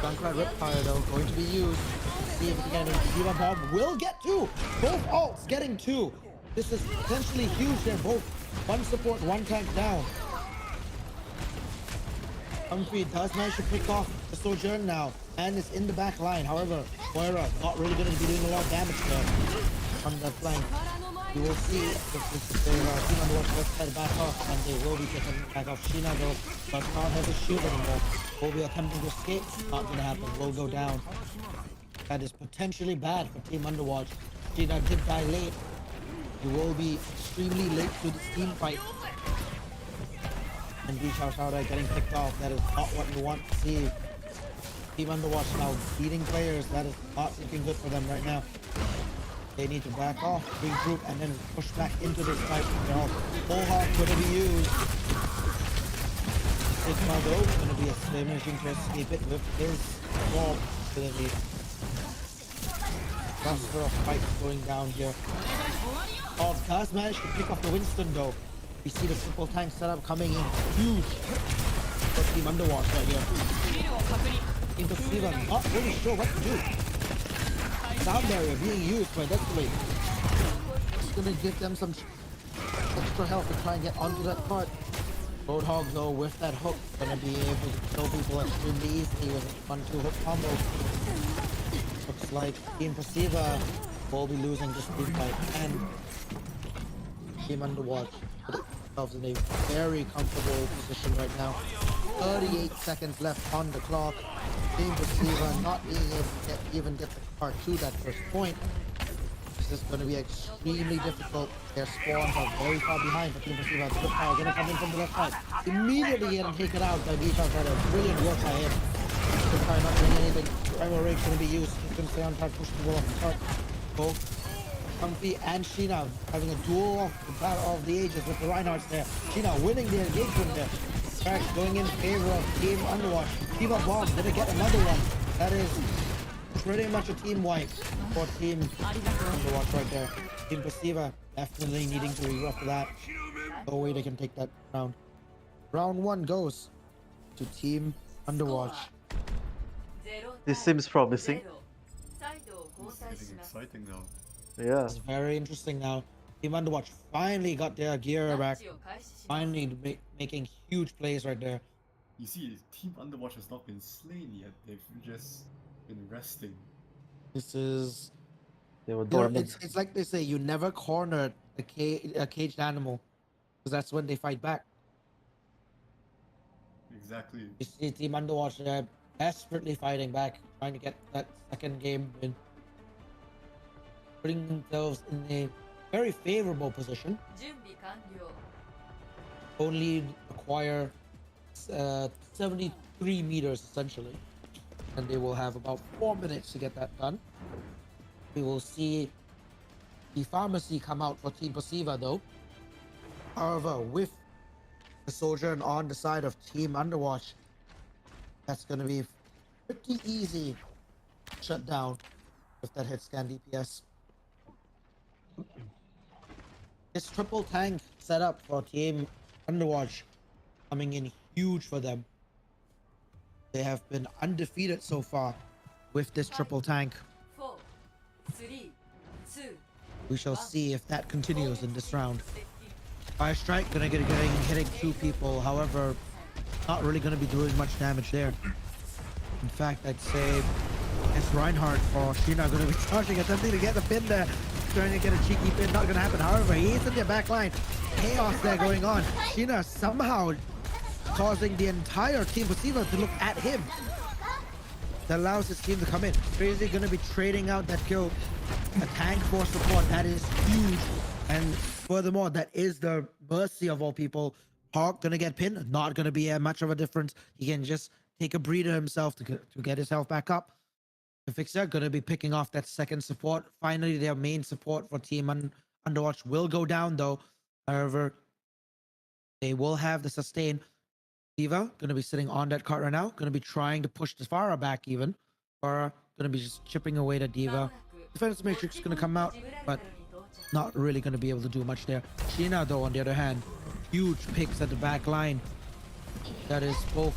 Junkrat Ripfire though going to be used. Let's see if we can get Diva Bomb will get 2. Both ults getting 2. This is potentially huge. They're both one support, one tank down. Humphrey does manage to pick off the Sojourn now and is in the back line. However, Moira not really going to be doing a lot of damage there on the flank. You will see if this Team Underwatch left side back off and they will be taking back off. Sheena though does not have a shield anymore. Will be attempting to escape. Not going to happen. Will go down. That is potentially bad for Team Underwatch. Sheena did die late. You will be extremely late to this team fight. And Vishal Shouda getting picked off. That is not what you want to see. Team Underwatch now beating players. That is not looking good for them right now. They need to back off, regroup, and then push back into this fight. Bullhawk going to be used. Sigma though going to be a managing to escape it with his wall. Going to be cluster of fights going down here. Oh, does manage to pick off the Winston though. We see the triple tank setup coming in huge for Team Underwatch right here. Team Posiva not really sure what to do. Sound barrier being used by Desperate. It's gonna give them some extra help to try and get onto that part. Roadhog though with that hook gonna be able to kill people extremely easily with a 1-2 hook combo. Looks like Team Posiva will be losing this team fight, and Team Underwatch put themselves in a very comfortable position right now. 38 seconds left on the clock. Team Posiva not being able to even get the car to that first point. This is going to be extremely difficult. Their spawns are very far behind for Team Posiva. Good power going to come in from the left side. Immediately getting taken out by Vishal Shouda. Brilliant work by him. Good power not doing anything. Primal Rage going to be used. He's going to stay on target, push the ball off the start. Both Comfy and Sheena having a duel of the battle of the ages with the Reinhardts there. Sheena winning the engagement there. Crash going in favor of Team Underwatch. Diva Bomb gonna get another one. That is pretty much a team wipe for Team Underwatch right there. Team Posiva definitely needing to regroup after that. No way they can take that round. Round 1 goes to Team Underwatch. This seems promising. It's getting exciting now. Yeah. It's very interesting now. Team Underwatch finally got their gear back. Finally making huge plays right there. You see, Team Underwatch has not been slain yet. They've just been resting. This is... They were You know, dormant. it's like they say, you never corner a caged animal. Because that's when they fight back. Exactly. You see Team Underwatch, they're desperately fighting back. Trying to get that second game win. Putting themselves in a very favorable position. Only require 73 meters essentially, and they will have about 4 minutes to get that done. We will see the pharmacy come out for Team Posiva though. However, with the Sojourn on the side of Team Underwatch, that's going to be pretty easy shut down with that hit scan DPS. This triple tank setup for Team Underwatch coming in huge for them. They have been undefeated so far with this triple tank. 4, 3, 2, We shall see if that continues in this round. Fire Strike gonna get hitting 2 people, however, not really gonna be doing much damage there. In fact, I'd say it's Reinhardt or Sheena gonna be charging, attempting to get the pin there. Trying to get a cheeky pin, not gonna happen. However, he's in the back line. Chaos there going on. Sheena somehow causing the entire Team Posiva to look at him. That allows his team to come in. Crazy gonna be trading out that kill. A tank for support, that is huge. And furthermore, that is the mercy of all people. Hawk gonna get pinned, not gonna be much of a difference. He can just take a breather himself to get his health back up. The Fixer gonna be picking off that second support. Finally, their main support for Team Underwatch will go down though. However, they will have the sustain. Diva gonna be sitting on that cart right now. Gonna be trying to push the Farah back even. Farah gonna be just chipping away the Diva. Defense Matrix is gonna come out, but not really gonna be able to do much there. Sheena though, on the other hand, huge picks at the back line. That is both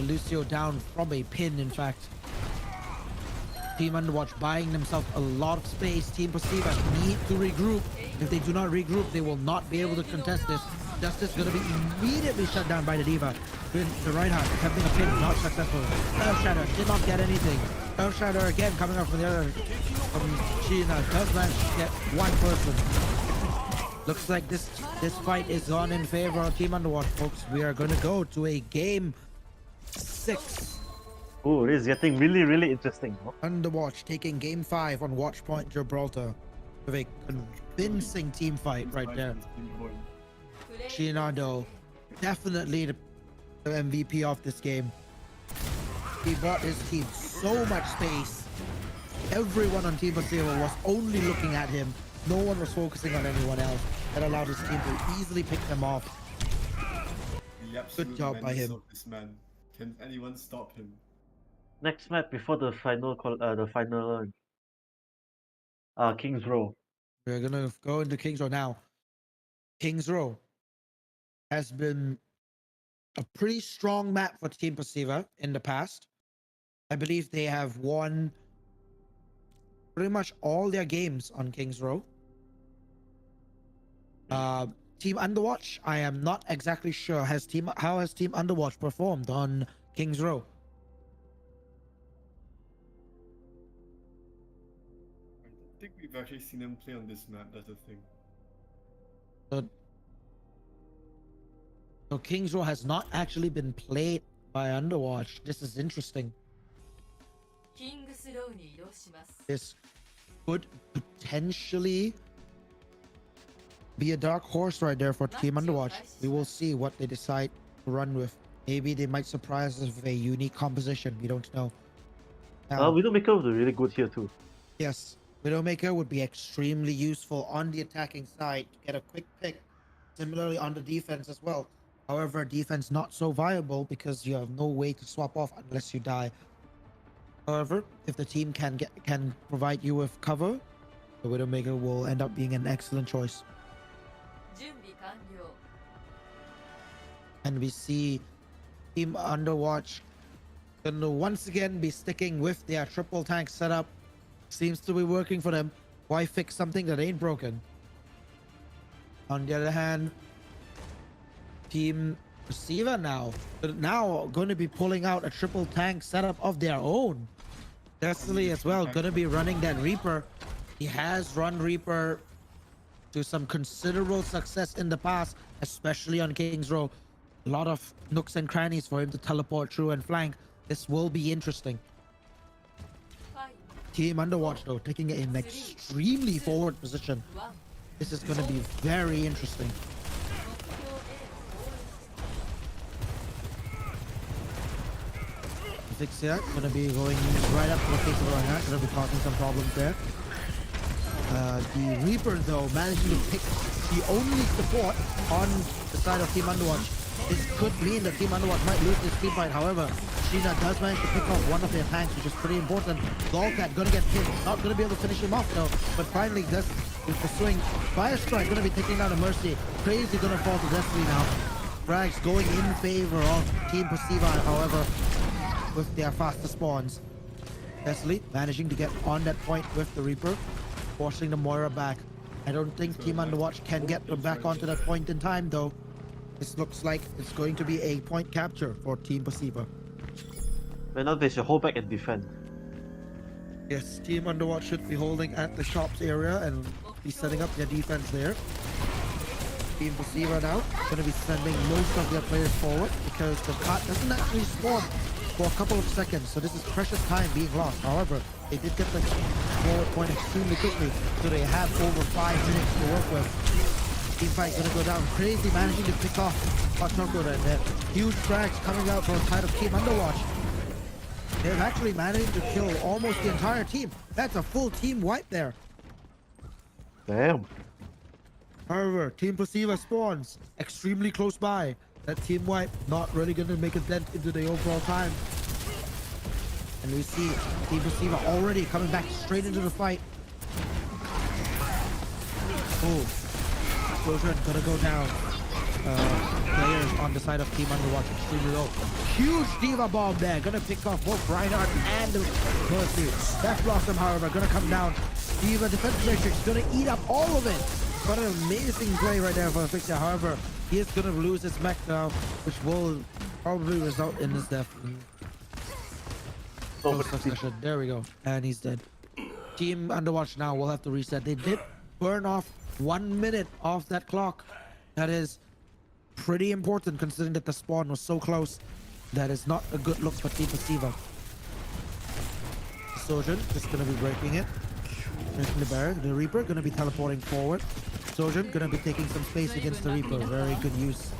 Lucio down from a pin, in fact. Team Underwatch buying themselves a lot of space. Team Posiva need to regroup. If they do not regroup, they will not be able to contest this. Justice going to be immediately shut down by the Diva. The Reinhardt attempting a pin, not successful. Earthshatter did not get anything. Earthshatter again coming up from the other. Sheena does manage to get one person. Looks like this fight is gone in favor of Team Underwatch, folks. We are going to go to a game 6. Oh, it is getting really, really interesting. Underwatch taking game 5 on Watchpoint Gibraltar. with a convincing team fight right there. Shinado, definitely the MVP of this game. He bought his team so much space. Everyone on Team Posiva was only looking at him. No one was focusing on anyone else. That allowed his team to easily pick them off. Good job by him. Of this man. Can anyone stop him? Next map before the final King's Row. We're gonna go into King's Row now. King's Row has been a pretty strong map for Team Posiva in the past. I believe they have won pretty much all their games on King's Row. Team Underwatch, I am not exactly sure. How has Team Underwatch performed on King's Row? I think we've actually seen him play on this map, that's the thing. So King's Row has not actually been played by Underwatch. This is interesting. This could potentially be a dark horse right there for Team Underwatch. We will see what they decide to run with. Maybe they might surprise us with a unique composition. We don't know. Now, Widowmaker would be really good here too. yes, Widowmaker would be extremely useful on the attacking side to get a quick pick. Similarly on the defense as well. However, defense not so viable because you have no way to swap off unless you die. However, if the team can provide you with cover, the Widowmaker will end up being an excellent choice. And we see Team Underwatch gonna once again be sticking with their triple tank setup. Seems to be working for them. Why fix something that ain't broken? On the other hand, Team Posiva now going to be pulling out a triple tank setup of their own. Destiny as well going to be running that Reaper. He has run Reaper to some considerable success in the past, especially on King's Row. A lot of nooks and crannies for him to teleport through and flank. This will be interesting. Team Underwatch though taking it in extremely forward position. This is going to be very interesting. Fixia gonna be going right up to the face of our hand. Gonna be causing some problems there. The Reaper though managing to pick the only support on the side of Team Underwatch. This could mean that Team Underwatch might lose this team fight. However, Sheena does manage to pick off one of their tanks, which is pretty important. Lolcat gonna get pinned. Not gonna be able to finish him off though. But finally does is pursuing. Fire Strike gonna be taking down a Mercy. Crazy gonna fall to Destiny now. Frags going in favor of Team Posiva, however, with their faster spawns. Leslie managing to get on that point with the Reaper, forcing the Moira back. I don't think Team Underwatch can get them back onto that point in time though. This looks like it's going to be a point capture for Team Posiva. Right now they should hold back and defend. Yes, Team Underwatch should be holding at the shops area and be setting up their defense there. Team Posiva now going to be sending most of their players forward because the cart doesn't actually spawn for a couple of seconds, so this is precious time being lost. However, they did get the forward point extremely quickly, so they have over 5 minutes to work with. Team fight gonna go down. Crazy managing to pick off Pachoko right there. Huge frags coming out from the side of Team Underwatch. They've actually managed to kill almost the entire team. That's a full team wipe there. Damn. However, Team Posiva spawns extremely close by. That team wipe not really going to make a dent into the overall time. And we see Team Posiva already coming back straight into the fight. Oh, explosion gonna go down. Players on the side of Team Underwatch extremely low. Huge Diva bomb there. Gonna pick off both Reinhardt and the Mercy. Death Blossom, however, gonna come down. Diva defense matrix gonna eat up all of it. What an amazing play right there for Fixia. However, he is gonna lose his mech now, which will probably result in his death. There we go. And he's dead. Team Underwatch now will have to reset. They did burn off 1 minute off that clock. That is pretty important considering that the spawn was so close. That is not a good look for Team Posiva. Sojourn is gonna be breaking it. The Reaper gonna be teleporting forward. Sojourn gonna be taking some space against the Reaper. Very good use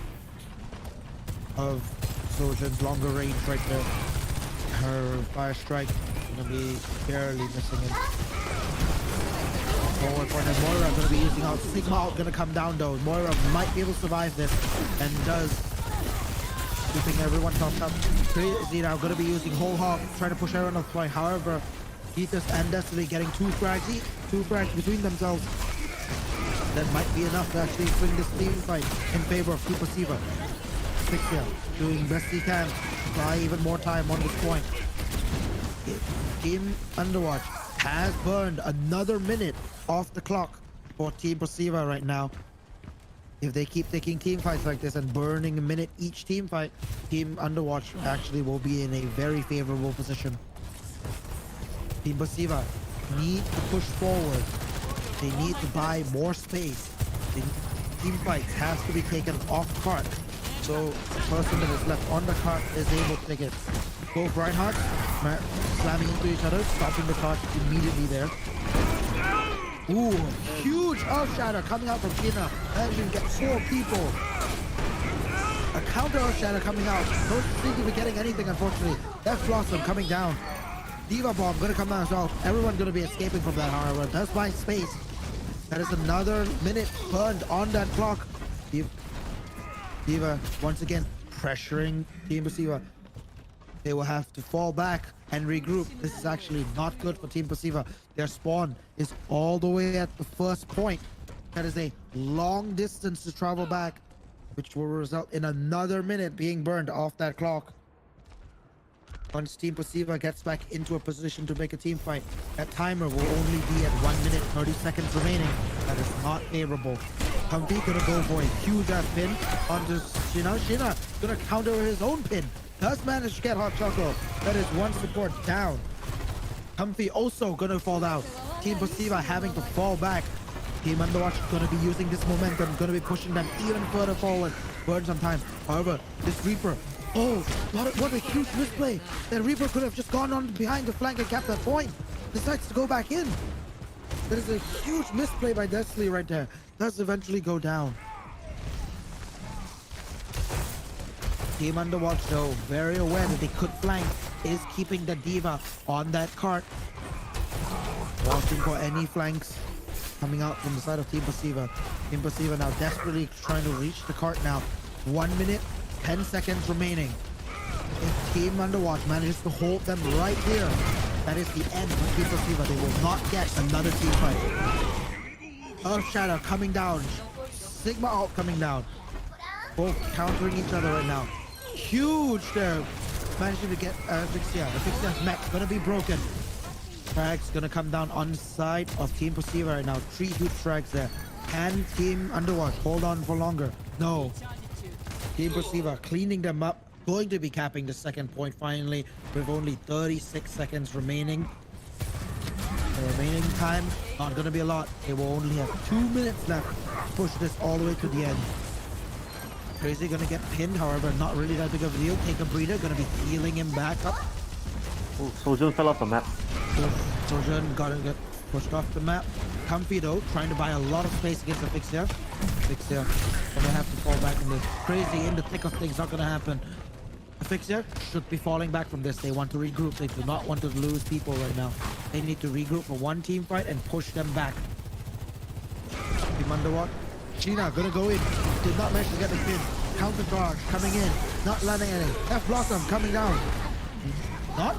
of Sojourn's longer range right there. Her fire strike gonna be barely missing him. Forward point, and Moira gonna be using out. Sigma out gonna come down though. Moira might be able to survive this, and does. Keeping everyone topped up. Crazy now gonna be using whole hog, trying to push everyone off point. However, Ethos and Destiny getting two frags between themselves. That might be enough to actually swing this team fight in favor of Team Posiva. Fixia doing best he can to buy even more time on this point. Team Underwatch has burned another minute off the clock for Team Posiva right now. If they keep taking team fights like this and burning a minute each team fight, Team Underwatch actually will be in a very favorable position. Team Posiva need to push forward. They need to buy more space. The team fights has to be taken off cart. So the person that is left on the cart is able to take it. Both Reinhardt slamming into each other, stopping the cart immediately there. Ooh, huge Earth Shatter coming out from Kina. Managing to get 4 people. A counter Earth Shatter coming out. Don't seem to be getting anything, unfortunately. Death Blossom coming down. Diva Bomb gonna come down as well. Everyone gonna be escaping from that, however. That's by space. That is another minute burned on that clock. Diva once again pressuring Team Posiva. They will have to fall back and regroup. This is actually not good for Team Posiva. Their spawn is all the way at the first point. That is a long distance to travel back, which will result in another minute being burned off that clock. Once Team Posiva gets back into a position to make a team fight, that timer will only be at 1 minute 30 seconds remaining. That is not favorable. Comfy gonna go for a huge ass pin onto Shina. Shina gonna counter his own pin. Does manage to get Hot Choco. That is one support down. Comfy also gonna fall down. Team Posiva having to fall back. Team Underwatch gonna be using this momentum, gonna be pushing them even further forward. Burn some time. However, this Reaper, oh, what a huge misplay. That Reaper could have just gone on behind the flank and kept that point. Decides to go back in. That is a huge misplay by Destiny right there. Does eventually go down. Team Underwatch though, very aware that they could flank, is keeping the Diva on that cart. Watching for any flanks coming out from the side of Team Posiva. Team Posiva now desperately trying to reach the cart now. 1 minute, 10 seconds remaining. If Team Underwatch manages to hold them right here, that is the end of Team Posiva. They will not get another team fight. Earth Shadow coming down. Sigma Alt coming down. Both countering each other right now. Huge there. Managing to get Vixia. The Vixia's mech gonna be broken. Frags gonna come down on the side of Team Posiva right now. 3 huge frags there. Can Team Underwatch hold on for longer? No. Team Posiva cleaning them up. Going to be capping the second point finally with only 36 seconds remaining. The remaining time, not gonna be a lot. They will only have 2 minutes left to push this all the way to the end. Crazy gonna get pinned, however, not really that big of a deal. Take a breather, gonna be healing him back up. Oh, Sojourn fell off the map. Sojourn gotta get pushed off the map. Comfy though, trying to buy a lot of space against the Fixia. Fixia gonna have to fall back in this. Crazy in the thick of things, not gonna happen. The Fixia should be falling back from this. They want to regroup. They do not want to lose people right now. They need to regroup for one team fight and push them back. Team Underwatch. Sheena gonna go in. Did not manage to get the pin. Counter charge coming in. Not landing any. Death Blossom coming down. Not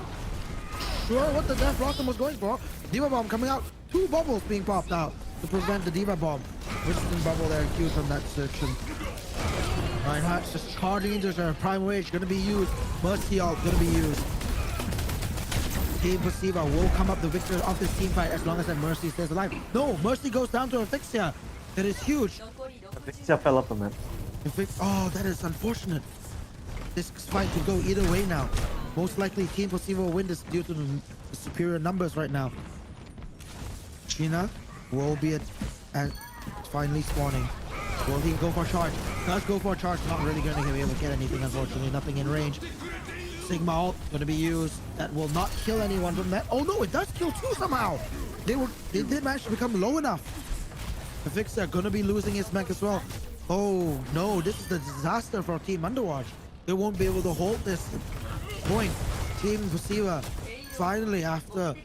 sure what the Death Blossom was going for. Diva Bomb coming out. 2 bubbles being popped out to prevent the Diva Bomb. Winston bubble there queued from that section. Reinhardt's just charging into her prime rage gonna be used. Mercy ult gonna be used. Team Posiva will come up the victor of this team fight as long as that Mercy stays alive. No, Mercy goes down to Asphyxia. That is huge. Vixia fell off the map. Oh, that is unfortunate. This fight could go either way now. Most likely Team Posiva will win this due to the superior numbers right now. Sheena will be finally spawning. Will he go for a charge? Does go for a charge. Not really going to be able to get anything, unfortunately. Nothing in range. Sigma ult gonna be used. That will not kill anyone from that. Oh no, it does kill two somehow. They did manage to become low enough. The Fixer gonna be losing his mech as well. Oh no, this is the disaster for Team Underwatch. They won't be able to hold this point. Team Posiva finally, after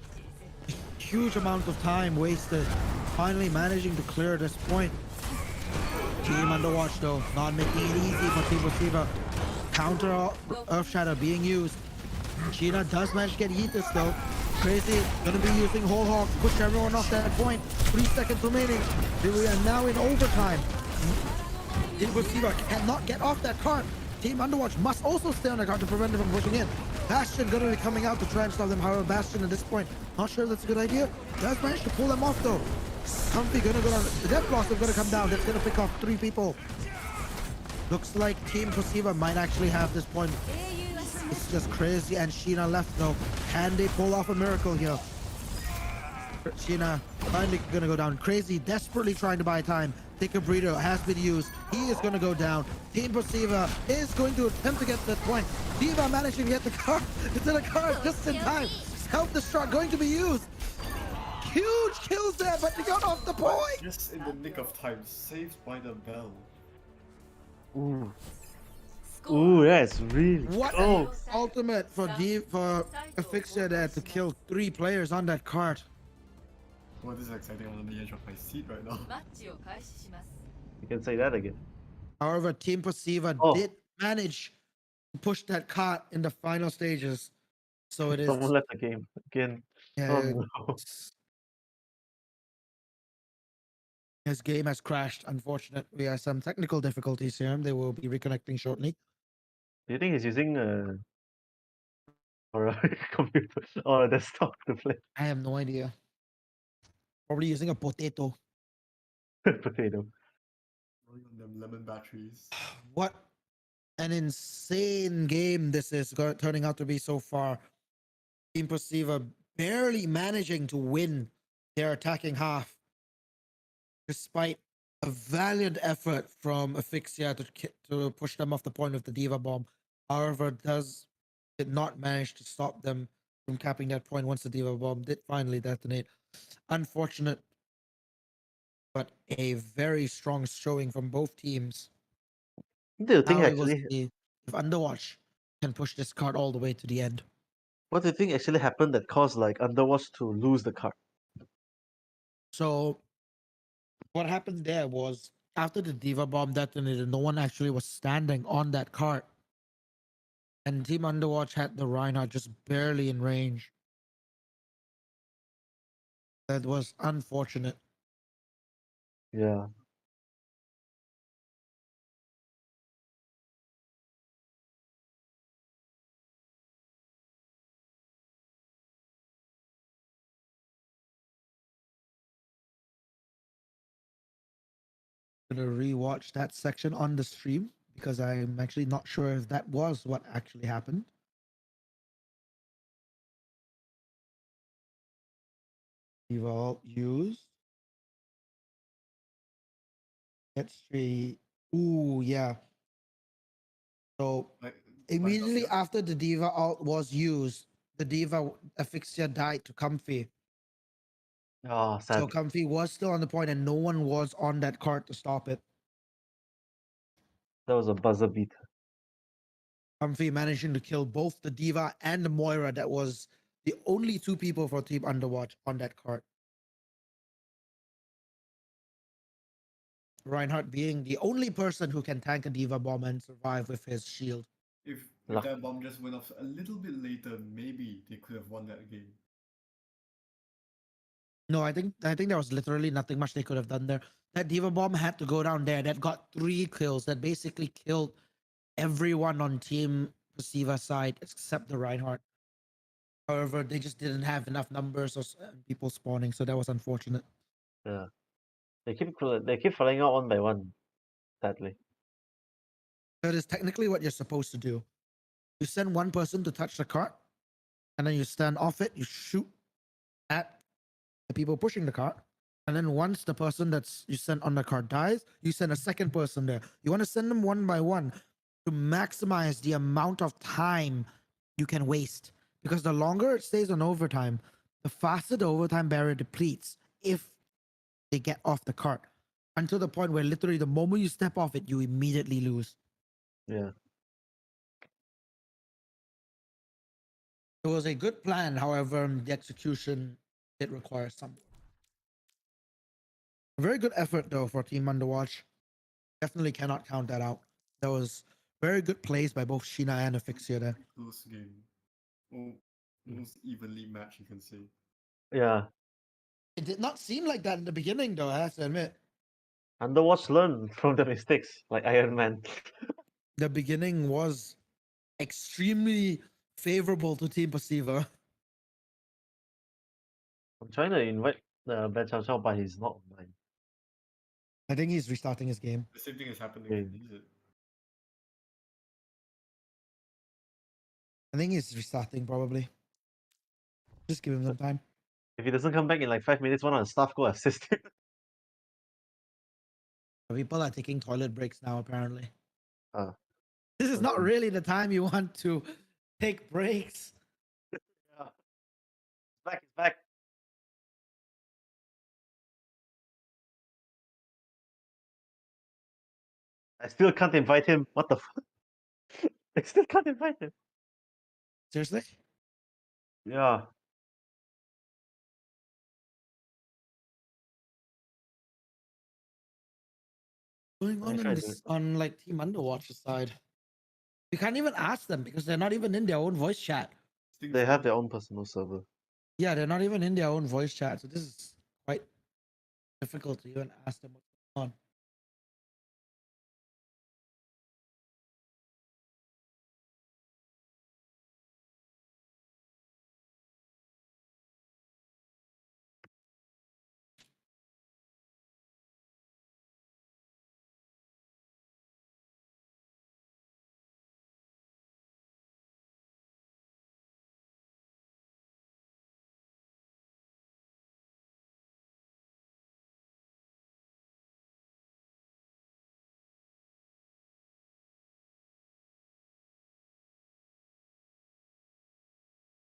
a huge amount of time wasted, finally managing to clear this point. Team Underwatch though, not making it easy for Team Posiva. Counter Earth Shatter being used. Sheena does manage to get Yeetus though. Crazy gonna be using Whole Hog, push everyone off that point. 3 seconds remaining. We are now in overtime. Team Posiva cannot get off that cart. Team Underwatch must also stay on the cart to prevent them from pushing in. Bastion gonna be coming out to try and stop them. However, Bastion at this point, not sure if that's a good idea. Does manage to pull them off though. Comfy gonna go down. The Death Blossom gonna come down. That's gonna pick off 3 people. Looks like Team Posiva might actually have this point. It's just Crazy and Sheena left though. Can they pull off a miracle here? Sheena finally gonna go down. Crazy desperately trying to buy time. Take a breather has been used. He is gonna go down. Team Posiva is going to attempt to get that point. Diva managing to get the car into the car just in time. Self-destruct going to be used. Huge kills there, but they got off the point. Just in the nick of time, saved by the bell. Ooh. Ooh, that's really What an ultimate for a fixture there to kill 3 players on that cart. Well, this is exciting. I'm on the edge of my seat right now. You can say that again. However, Team Posiva did manage to push that cart in the final stages. So it is. Someone left the game again. Yeah, Oh, no. his game has crashed. Unfortunately, we have some technical difficulties here. They will be reconnecting shortly. Do you think he's using or a computer or a desktop to play I have no idea. Probably using a potato. potato? Rolling on them lemon batteries. What an insane game this is turning out to be so far. Team Posiva barely managing to win their attacking half, despite a valiant effort from Asphyxia to push them off the point with the Diva Bomb. However, did not manage to stop them from capping that point once the Diva Bomb did finally detonate. Unfortunate, but a very strong showing from both teams. Do you think Now we will actually? see if Underwatch can push this card all the way to the end. What do you think actually happened that caused like Underwatch to lose the card? So what happened there was after the Diva Bomb detonated, no one actually was standing on that cart. And Team Underwatch had the Reinhardt just barely in range. That was unfortunate. Yeah. Gonna rewatch that section on the stream because I'm actually not sure if that was what actually happened. We've all used. Let's see. Ooh, yeah. So immediately after the Diva ult was used, the Diva Asphyxia died to Comfy. Oh, sad. So Comfy was still on the point and no one was on that cart to stop it. That was a buzzer beater. Comfy managing to kill both the Diva and the Moira. That was the only 2 people for Team Underwatch on that cart. Reinhardt being the only person who can tank a Diva bomb and survive with his shield. If that bomb just went off a little bit later, maybe they could have won that game. No, I think there was literally nothing much they could have done there. That Diva bomb had to go down there. That got 3 kills. That basically killed everyone on Team Posiva side except the Reinhardt. However, they just didn't have enough numbers of people spawning, so that was unfortunate. Yeah. They keep falling out one by one, sadly. That is technically what you're supposed to do. You send one person to touch the cart, and then you stand off it, you shoot at the people pushing the cart, and then once the person that's you sent on the cart dies, you send a second person there. You want to send them one by one to maximize the amount of time you can waste. Because the longer it stays on overtime, the faster the overtime barrier depletes if they get off the cart. Until the point where literally the moment you step off it, you immediately lose. Yeah. It was a good plan, however, the execution did require some. Very good effort though for Team Underwatch. Definitely cannot count that out. That was very good plays by both Sheena and Afixia there. Close game. Almost evenly matched, you can say. Yeah. It did not seem like that in the beginning though, I have to admit. Underwatch learned from the mistakes, like Iron Man. The beginning was extremely favorable to Team Posiva. I'm trying to invite Ben Chao Chao, but he's not online. I think he's restarting his game. The same thing is happening Okay. with Blizzard. I think he's restarting probably. Just give him some time. If he doesn't come back in like 5 minutes, one of the staff go assist him. People are taking toilet breaks now apparently. Ah. This is not really the time you want to take breaks. Yeah. It's back, it's back. I still can't invite him. What the fuck? I still can't invite him. Seriously? Yeah. Going on in this on like Team Underwatch's side? We can't even ask them because they're not even in their own voice chat. They have their own personal server. Yeah, they're not even in their own voice chat, so this is quite difficult to even ask them what's going on.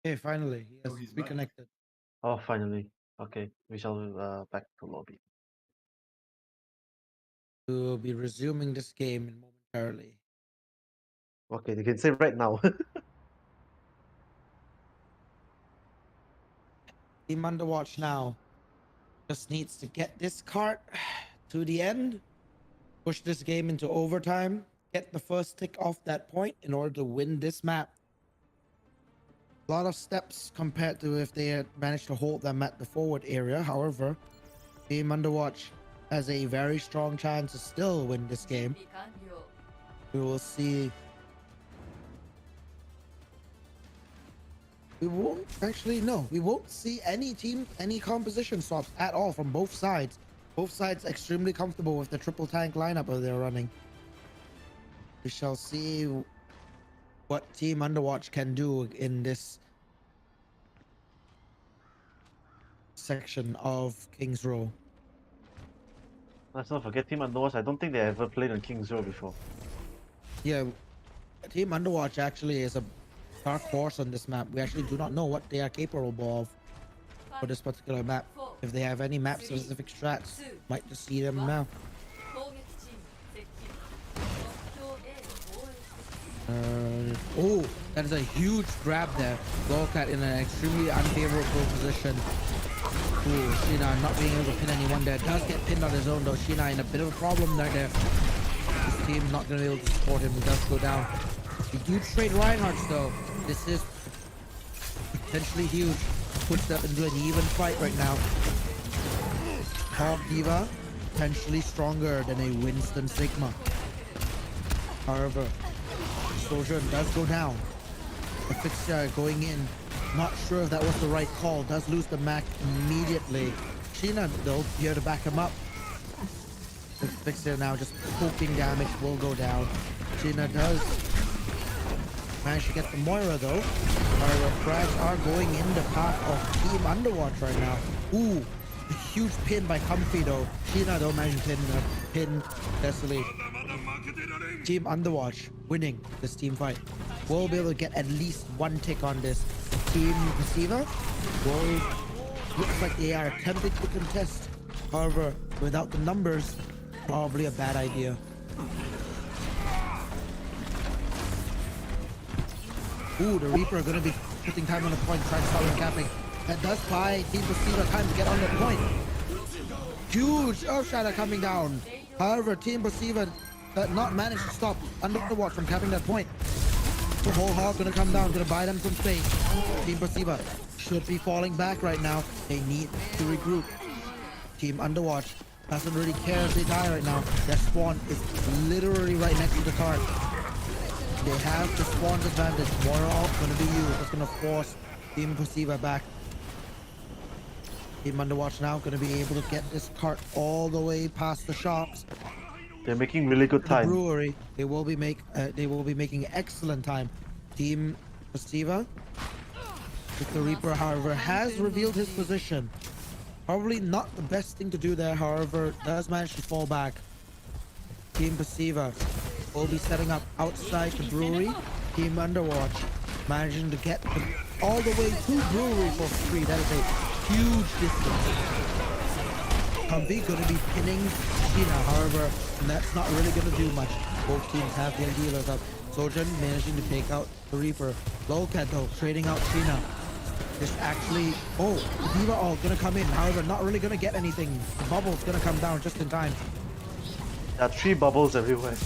Okay, finally, he has he's back. reconnected. Oh, finally. Okay, we shall back to lobby. We will be resuming this game momentarily. Okay, they can say right now. Team Underwatch now just needs to get this cart to the end, push this game into overtime, get the first tick off that point in order to win this map. A lot of steps compared to if they had managed to hold them at the forward area. However, Team Underwatch has a very strong chance to still win this game. We will see. We won't actually, no, we won't see any composition swaps at all from both sides. Both sides extremely comfortable with the triple tank lineup that they're running. We shall see what Team Underwatch can do in this section of King's Row. Let's not forget Team Underwatch. I don't think they ever played on King's Row before. Yeah, Team Underwatch actually is a dark horse on this map. We actually do not know what they are capable of for this particular map. If they have any map specific strats, might just see them now. Oh, that is a huge grab there. Lolcat in an extremely unfavorable position. Ooh, Sheena not being able to pin anyone there. Does get pinned on his own though. Sheena in a bit of a problem right there. His team not going to be able to support him. He does go down. The huge trade Reinhardt's though. This is potentially huge. Puts them into an even fight right now. Top Diva potentially stronger than a Winston Sigma. However, Sojourn does go down. The fixture going in. Not sure if that was the right call. Does lose the Mac immediately. Sheena though here to back him up. The fixture now just poking damage will go down. Sheena does manage to get the Moira though. Moira frags are going in the path of Team Underwatch right now. Ooh, a huge pin by Comfy though. Sheena though managed to pin Desolate. Team Underwatch winning this team fight will be able to get at least one tick on this. Team Posiva will looks like they are attempting to contest. However, without the numbers, probably a bad idea. Ooh, the Reaper are going to be putting time on the point, trying to start with capping. That does buy Team Posiva time to get on the point. Huge Earth Shatter coming down. However, Team Posiva not managed to stop Underwatch from capping that point. The whole hog gonna come down, gonna buy them some space. Team Posiva should be falling back right now. They need to regroup. Team Underwatch doesn't really care if they die right now. Their spawn is literally right next to the card. They have the spawn's advantage. More off gonna be used. That's gonna force Team Posiva back. Team Underwatch now gonna be able to get this cart all the way past the shops. They're making really good The time. brewery. They will be making excellent time. Team Posiva with the Reaper, however, has revealed his position. Probably not the best thing to do there, however, does manage to fall back. Team Posiva will be setting up outside the brewery. Team Underwatch managing to get them all the way to brewery for free. That is a huge distance. Comfy gonna be pinning Sheena, however, that's not really gonna do much. Both teams have their dealers up. Sojourn managing to take out the Reaper. Lolcat though, trading out Sheena. This actually, oh, the Diva all gonna come in, however, not really gonna get anything. The bubble's gonna come down just in time. There are 3 bubbles everywhere.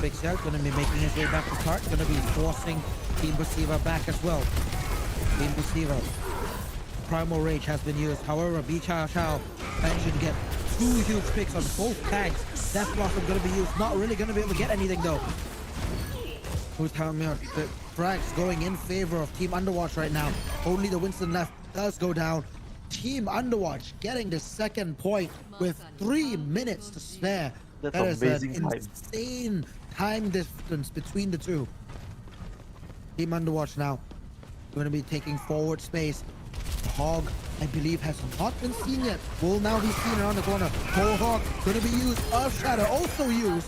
Fixia gonna be making his way back to cart, gonna be forcing Team Posiva back as well. Team Posiva. Primal Rage has been used. However, B Chao Chao managed to get 2 huge picks on both tags. Death Blossom gonna be used. Not really gonna be able to get anything though. Who's telling me the frags going in favor of Team Underwatch right now. Only the Winston left does go down. Team Underwatch getting the second point with 3 minutes to spare. That's That is amazing an time. insane time difference between the two. Team Underwatch now going to be taking forward space. The Hog, I believe, has not been seen yet. Will now be seen around the corner. Whole Hog going to be used. Earth Shatter also used.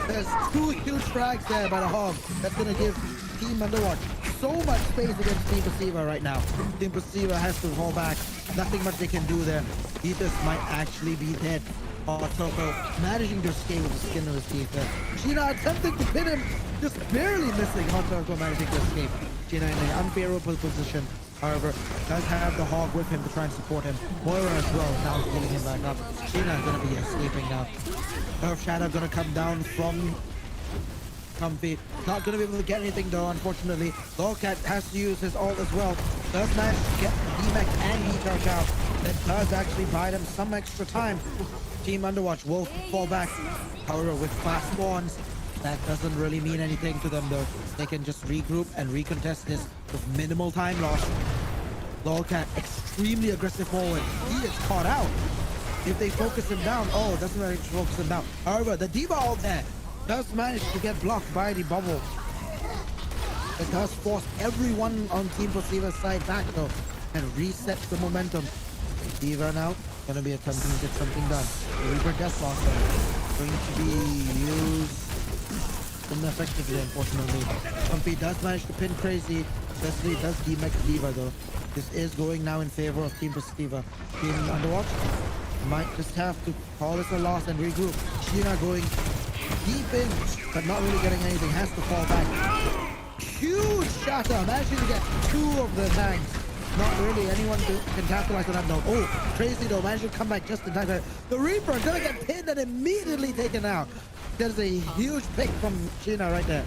There's 2 huge frags there by the Hog. That's going to give Team Underwatch so much space against Team Posiva right now. Team Posiva has to fall back. Nothing much they can do there. Ethos might actually be dead. Toko managing to escape with the skin of his teeth there. Sheena attempting to pin him, just barely missing. Toko managing to escape. Sheena in an unfavorable position. However, does have the Hog with him to try and support him. Moira as well, now pulling him back up. Sheena is going to be escaping now. Earth Shadow going to come down from Comfy. Not going to be able to get anything though, unfortunately. Lolcat has to use his ult as well. Does manage to get D-Mac and E-Charge out. That does actually buy them some extra time. Team Underwatch will fall back. However, with fast spawns, that doesn't really mean anything to them though. They can just regroup and recontest this with minimal time loss. Lolcat extremely aggressive forward. He is caught out. If they focus him down, oh, doesn't manage to focus him down. However, the D.Va ult there does manage to get blocked by the bubble. It does force everyone on Team Posiva's side back though and reset the momentum. D.Va now gonna be attempting to get something done. The Reaper Death Blossom going to be used ineffectively, unfortunately. Comfy does manage to pin Crazy. Especially does D-Mac D.Va though. This is going now in favor of Team Posiva. Team Underwatch might just have to call this a loss and regroup. Sheena going deep in, but not really getting anything. Has to fall back. Huge shatter, managing to get 2 of the tanks. Not really anyone can capitalize on that note. Oh, Crazy though, managed to come back just in time. The Reaper gonna get pinned and immediately taken out. There's a huge pick from Sheena right there.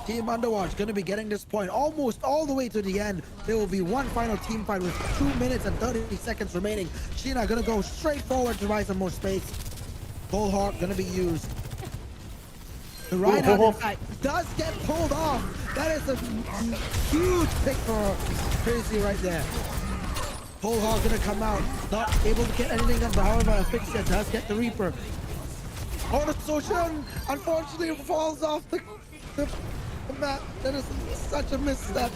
Team Underwatch gonna be getting this point almost all the way to the end. There will be one final team fight with 2 minutes and 30 seconds remaining. Sheena gonna go straight forward to buy some more space. Bullhawk gonna be used. The Reinhardt in fact does get pulled off. That is a huge pick for Crazy right there. Bullhawk gonna come out, not able to get anything done, but however, Asphyxia does get the Reaper. Oh, the Sojourn unfortunately falls off the map. That is such a misstep.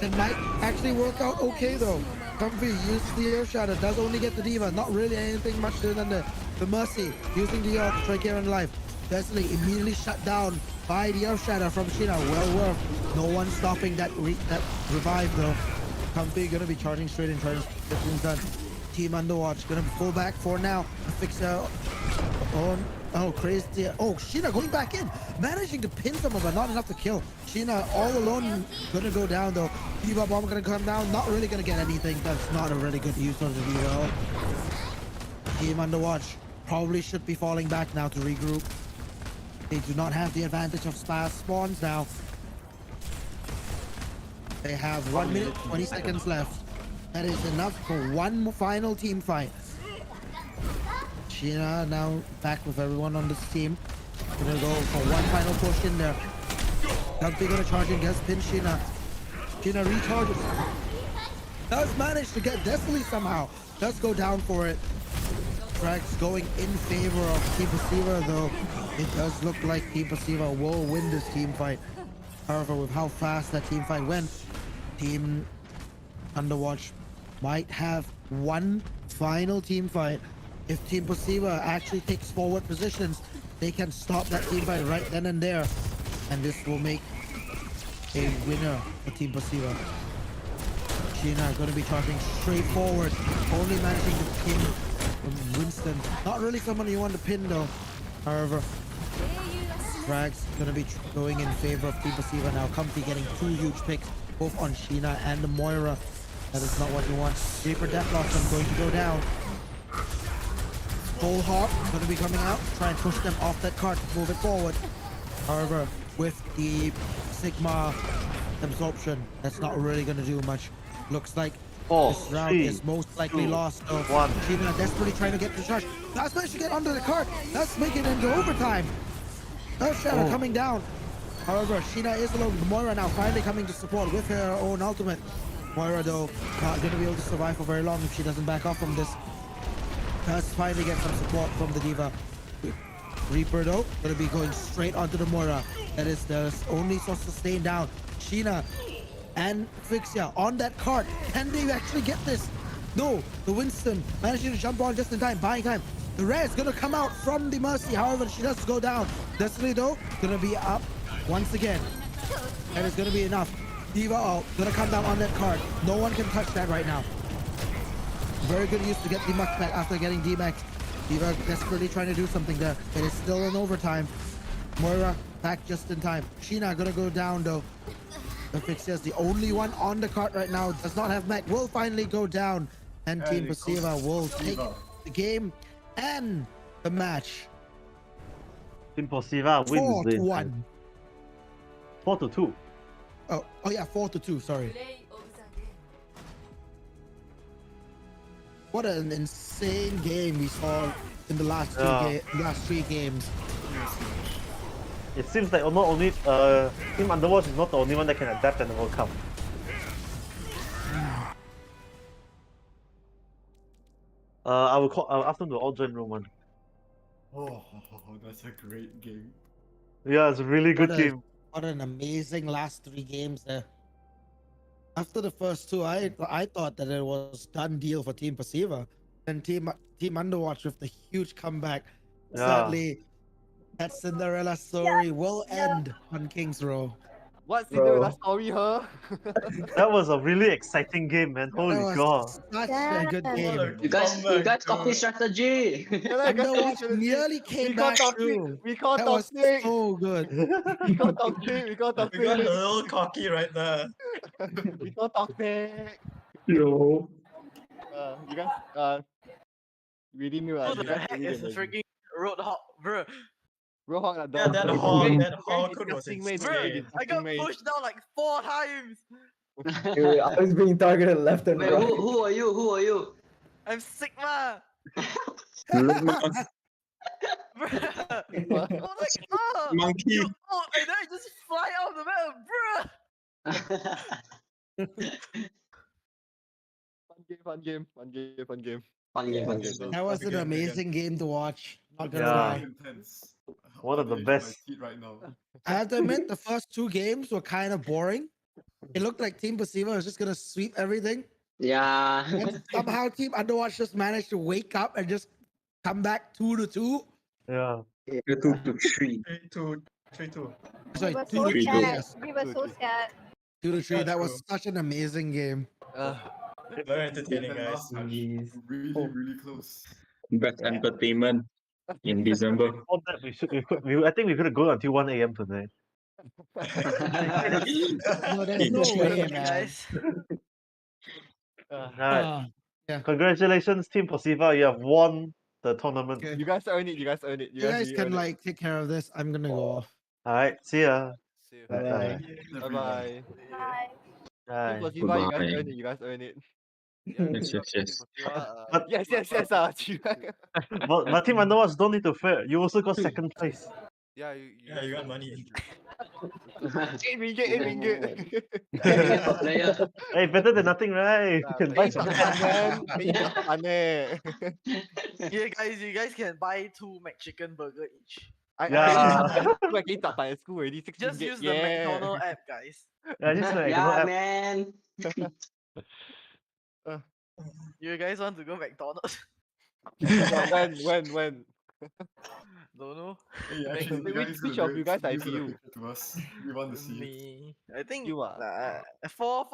It might actually work out okay though. Comfy uses the air shatter, does only get the D.Va, not really anything much than the The Mercy using the to try Karen life. Destiny immediately shut down by the Earth Shatter from Sheena. Well worked. No one stopping that revive though. Comfy gonna be charging straight in, trying to get things done. Team Underwatch gonna pull back for now. Fix on. Oh, crazy. Oh, Sheena going back in. Managing to pin someone, but not enough to kill. Sheena all alone gonna go down though. Diva Bomb gonna come down. Not really gonna get anything. That's not a really good use of the Diva. Team Underwatch probably should be falling back now to regroup. They do not have the advantage of spawns now. They have 1 minute 20 seconds left. That is enough for one final team fight. Sheena now back with everyone on this team. Gonna go for one final push in there. Dumpy gonna charge in, gets pin Sheena. Sheena recharges. Does manage to get Destiny somehow. Does go down for it. Tracks going in favor of Team Posiva though. It does look like Team Posiva will win this team fight. However, with how fast that team fight went, Team Underwatch might have one final team fight. If Team Posiva actually takes forward positions, they can stop that team fight right then and there. And this will make a winner for Team Posiva. Sheena going to be charging straight forward, only managing to pin Winston. Not really someone you want to pin though. However, Frag's going to be going in favor of Team Posiva now. Comfy getting two huge picks, both on Sheena and Moira. That is not what you want. Reaper Death Blossom going to go down. Full Hawk going to be coming out. Try and push them off that cart to move it forward. However, with the Sigma absorption, that's not really going to do much. Looks like this round is most likely lost. So Sheena desperately trying to get the charge. That's managed to get under the cart. That's making it into overtime. Earth Shadow coming down. However, Sheena is alone. Moira now finally coming to support with her own ultimate. Moira though not going to be able to survive for very long if she doesn't back off from this. Does finally get some support from the Diva. Reaper though going to be going straight onto the Moira. That is the only source to stay down. Sheena and Fixia on that cart. Can they actually get this? No, the Winston managing to jump on just in time, buying time. The Rare is gonna come out from the Mercy. However, she does go down. Destiny though gonna be up once again. That is gonna be enough. Diva gonna come down on that cart. No one can touch that right now. Very good use to get the Mux back after getting D-Max. Diva desperately trying to do something there. It is still in overtime. Moira back just in time. Sheena gonna go down though. The Fixia is the only one on the cart right now. Does not have mech. Will finally go down. And Team Posiva will take the game and the match. Team Posiva wins this. 4-1. 4-2. Oh yeah, 4-2. Sorry. What an insane game we saw in the last last three games. It seems like not only Team Underwatch is not the only one that can adapt in the World Cup. I'll ask them to all join room one. Oh, that's a great game. Yeah, it's a really good game. What an amazing last three games there. After the first two, I thought that it was done deal for Team Posiva. And Team Underwatch with the huge comeback. Yeah. Sadly, that Cinderella story will end on King's Row. What Cinderella story, huh? That was a really exciting game, man. Holy That was god. such a good game. You guys copy strategy. Underwatch nearly came back through. We call That was toxic. so good. We call toxic. We call We got a toxic. little cocky right there. We call toxic. Yo. You guys, really knew Who the heck is the freaking Roadhog, bro? Roadhog, Yeah, that hog was disgusting, mate. insane. I got pushed down like 4 times. I was being targeted left and Wait, right. who are you? Who are you? I'm Sigma. Bruh. I was like, oh, Monkey. you oh, and then I just fly out of the map, bruh. Fun game. Fun game. That was an amazing game to watch. Not gonna Yeah. lie. Intense. One of the On the edge best. my seat right now. I have to admit, the first two games were kind of boring. It looked like Team Posiva was just gonna sweep everything. Yeah. And somehow Team Underwatch just managed to wake up and just come back 2-2. Yeah. 2-3. 3-2. 3-2. Sorry, We were 2-2. so 3-2. sad. Yes, We were so sad. 2-3. Yeah, That was true. such an amazing game. Very entertaining, That guys. last match, Jeez. really close. Best entertainment in December. On that, I think we could have gone until 1 a.m. tonight. No, there's no way, man. guys. Alright. Yeah. Congratulations, Team Posiva. You have won the tournament. Okay. You guys earn it. You guys earn it. You guys really can earn it. like take care of this. I'm gonna go off. Alright, see ya. See you. Bye. Thank you, Bye everyone. bye. Bye. Bye. Posiva, you Goodbye. guys earn it. You guys earn it. Yes. But, Yes. but Team Underwatch don't need to fear. You also got second place. Yeah, Yeah, you got money. 8 ringgit. Top player. Hey, better than nothing, right? You can buy some. You guys can buy 2 McChicken burger each. Yeah. Just use the McDonald app, guys. Yeah, just like Yeah, app. man. You guys want to go McDonald's? When? Don't know. Hey, actually, Which of you guys I send a view? picture to us. We want to see it. Me. I think You are. 4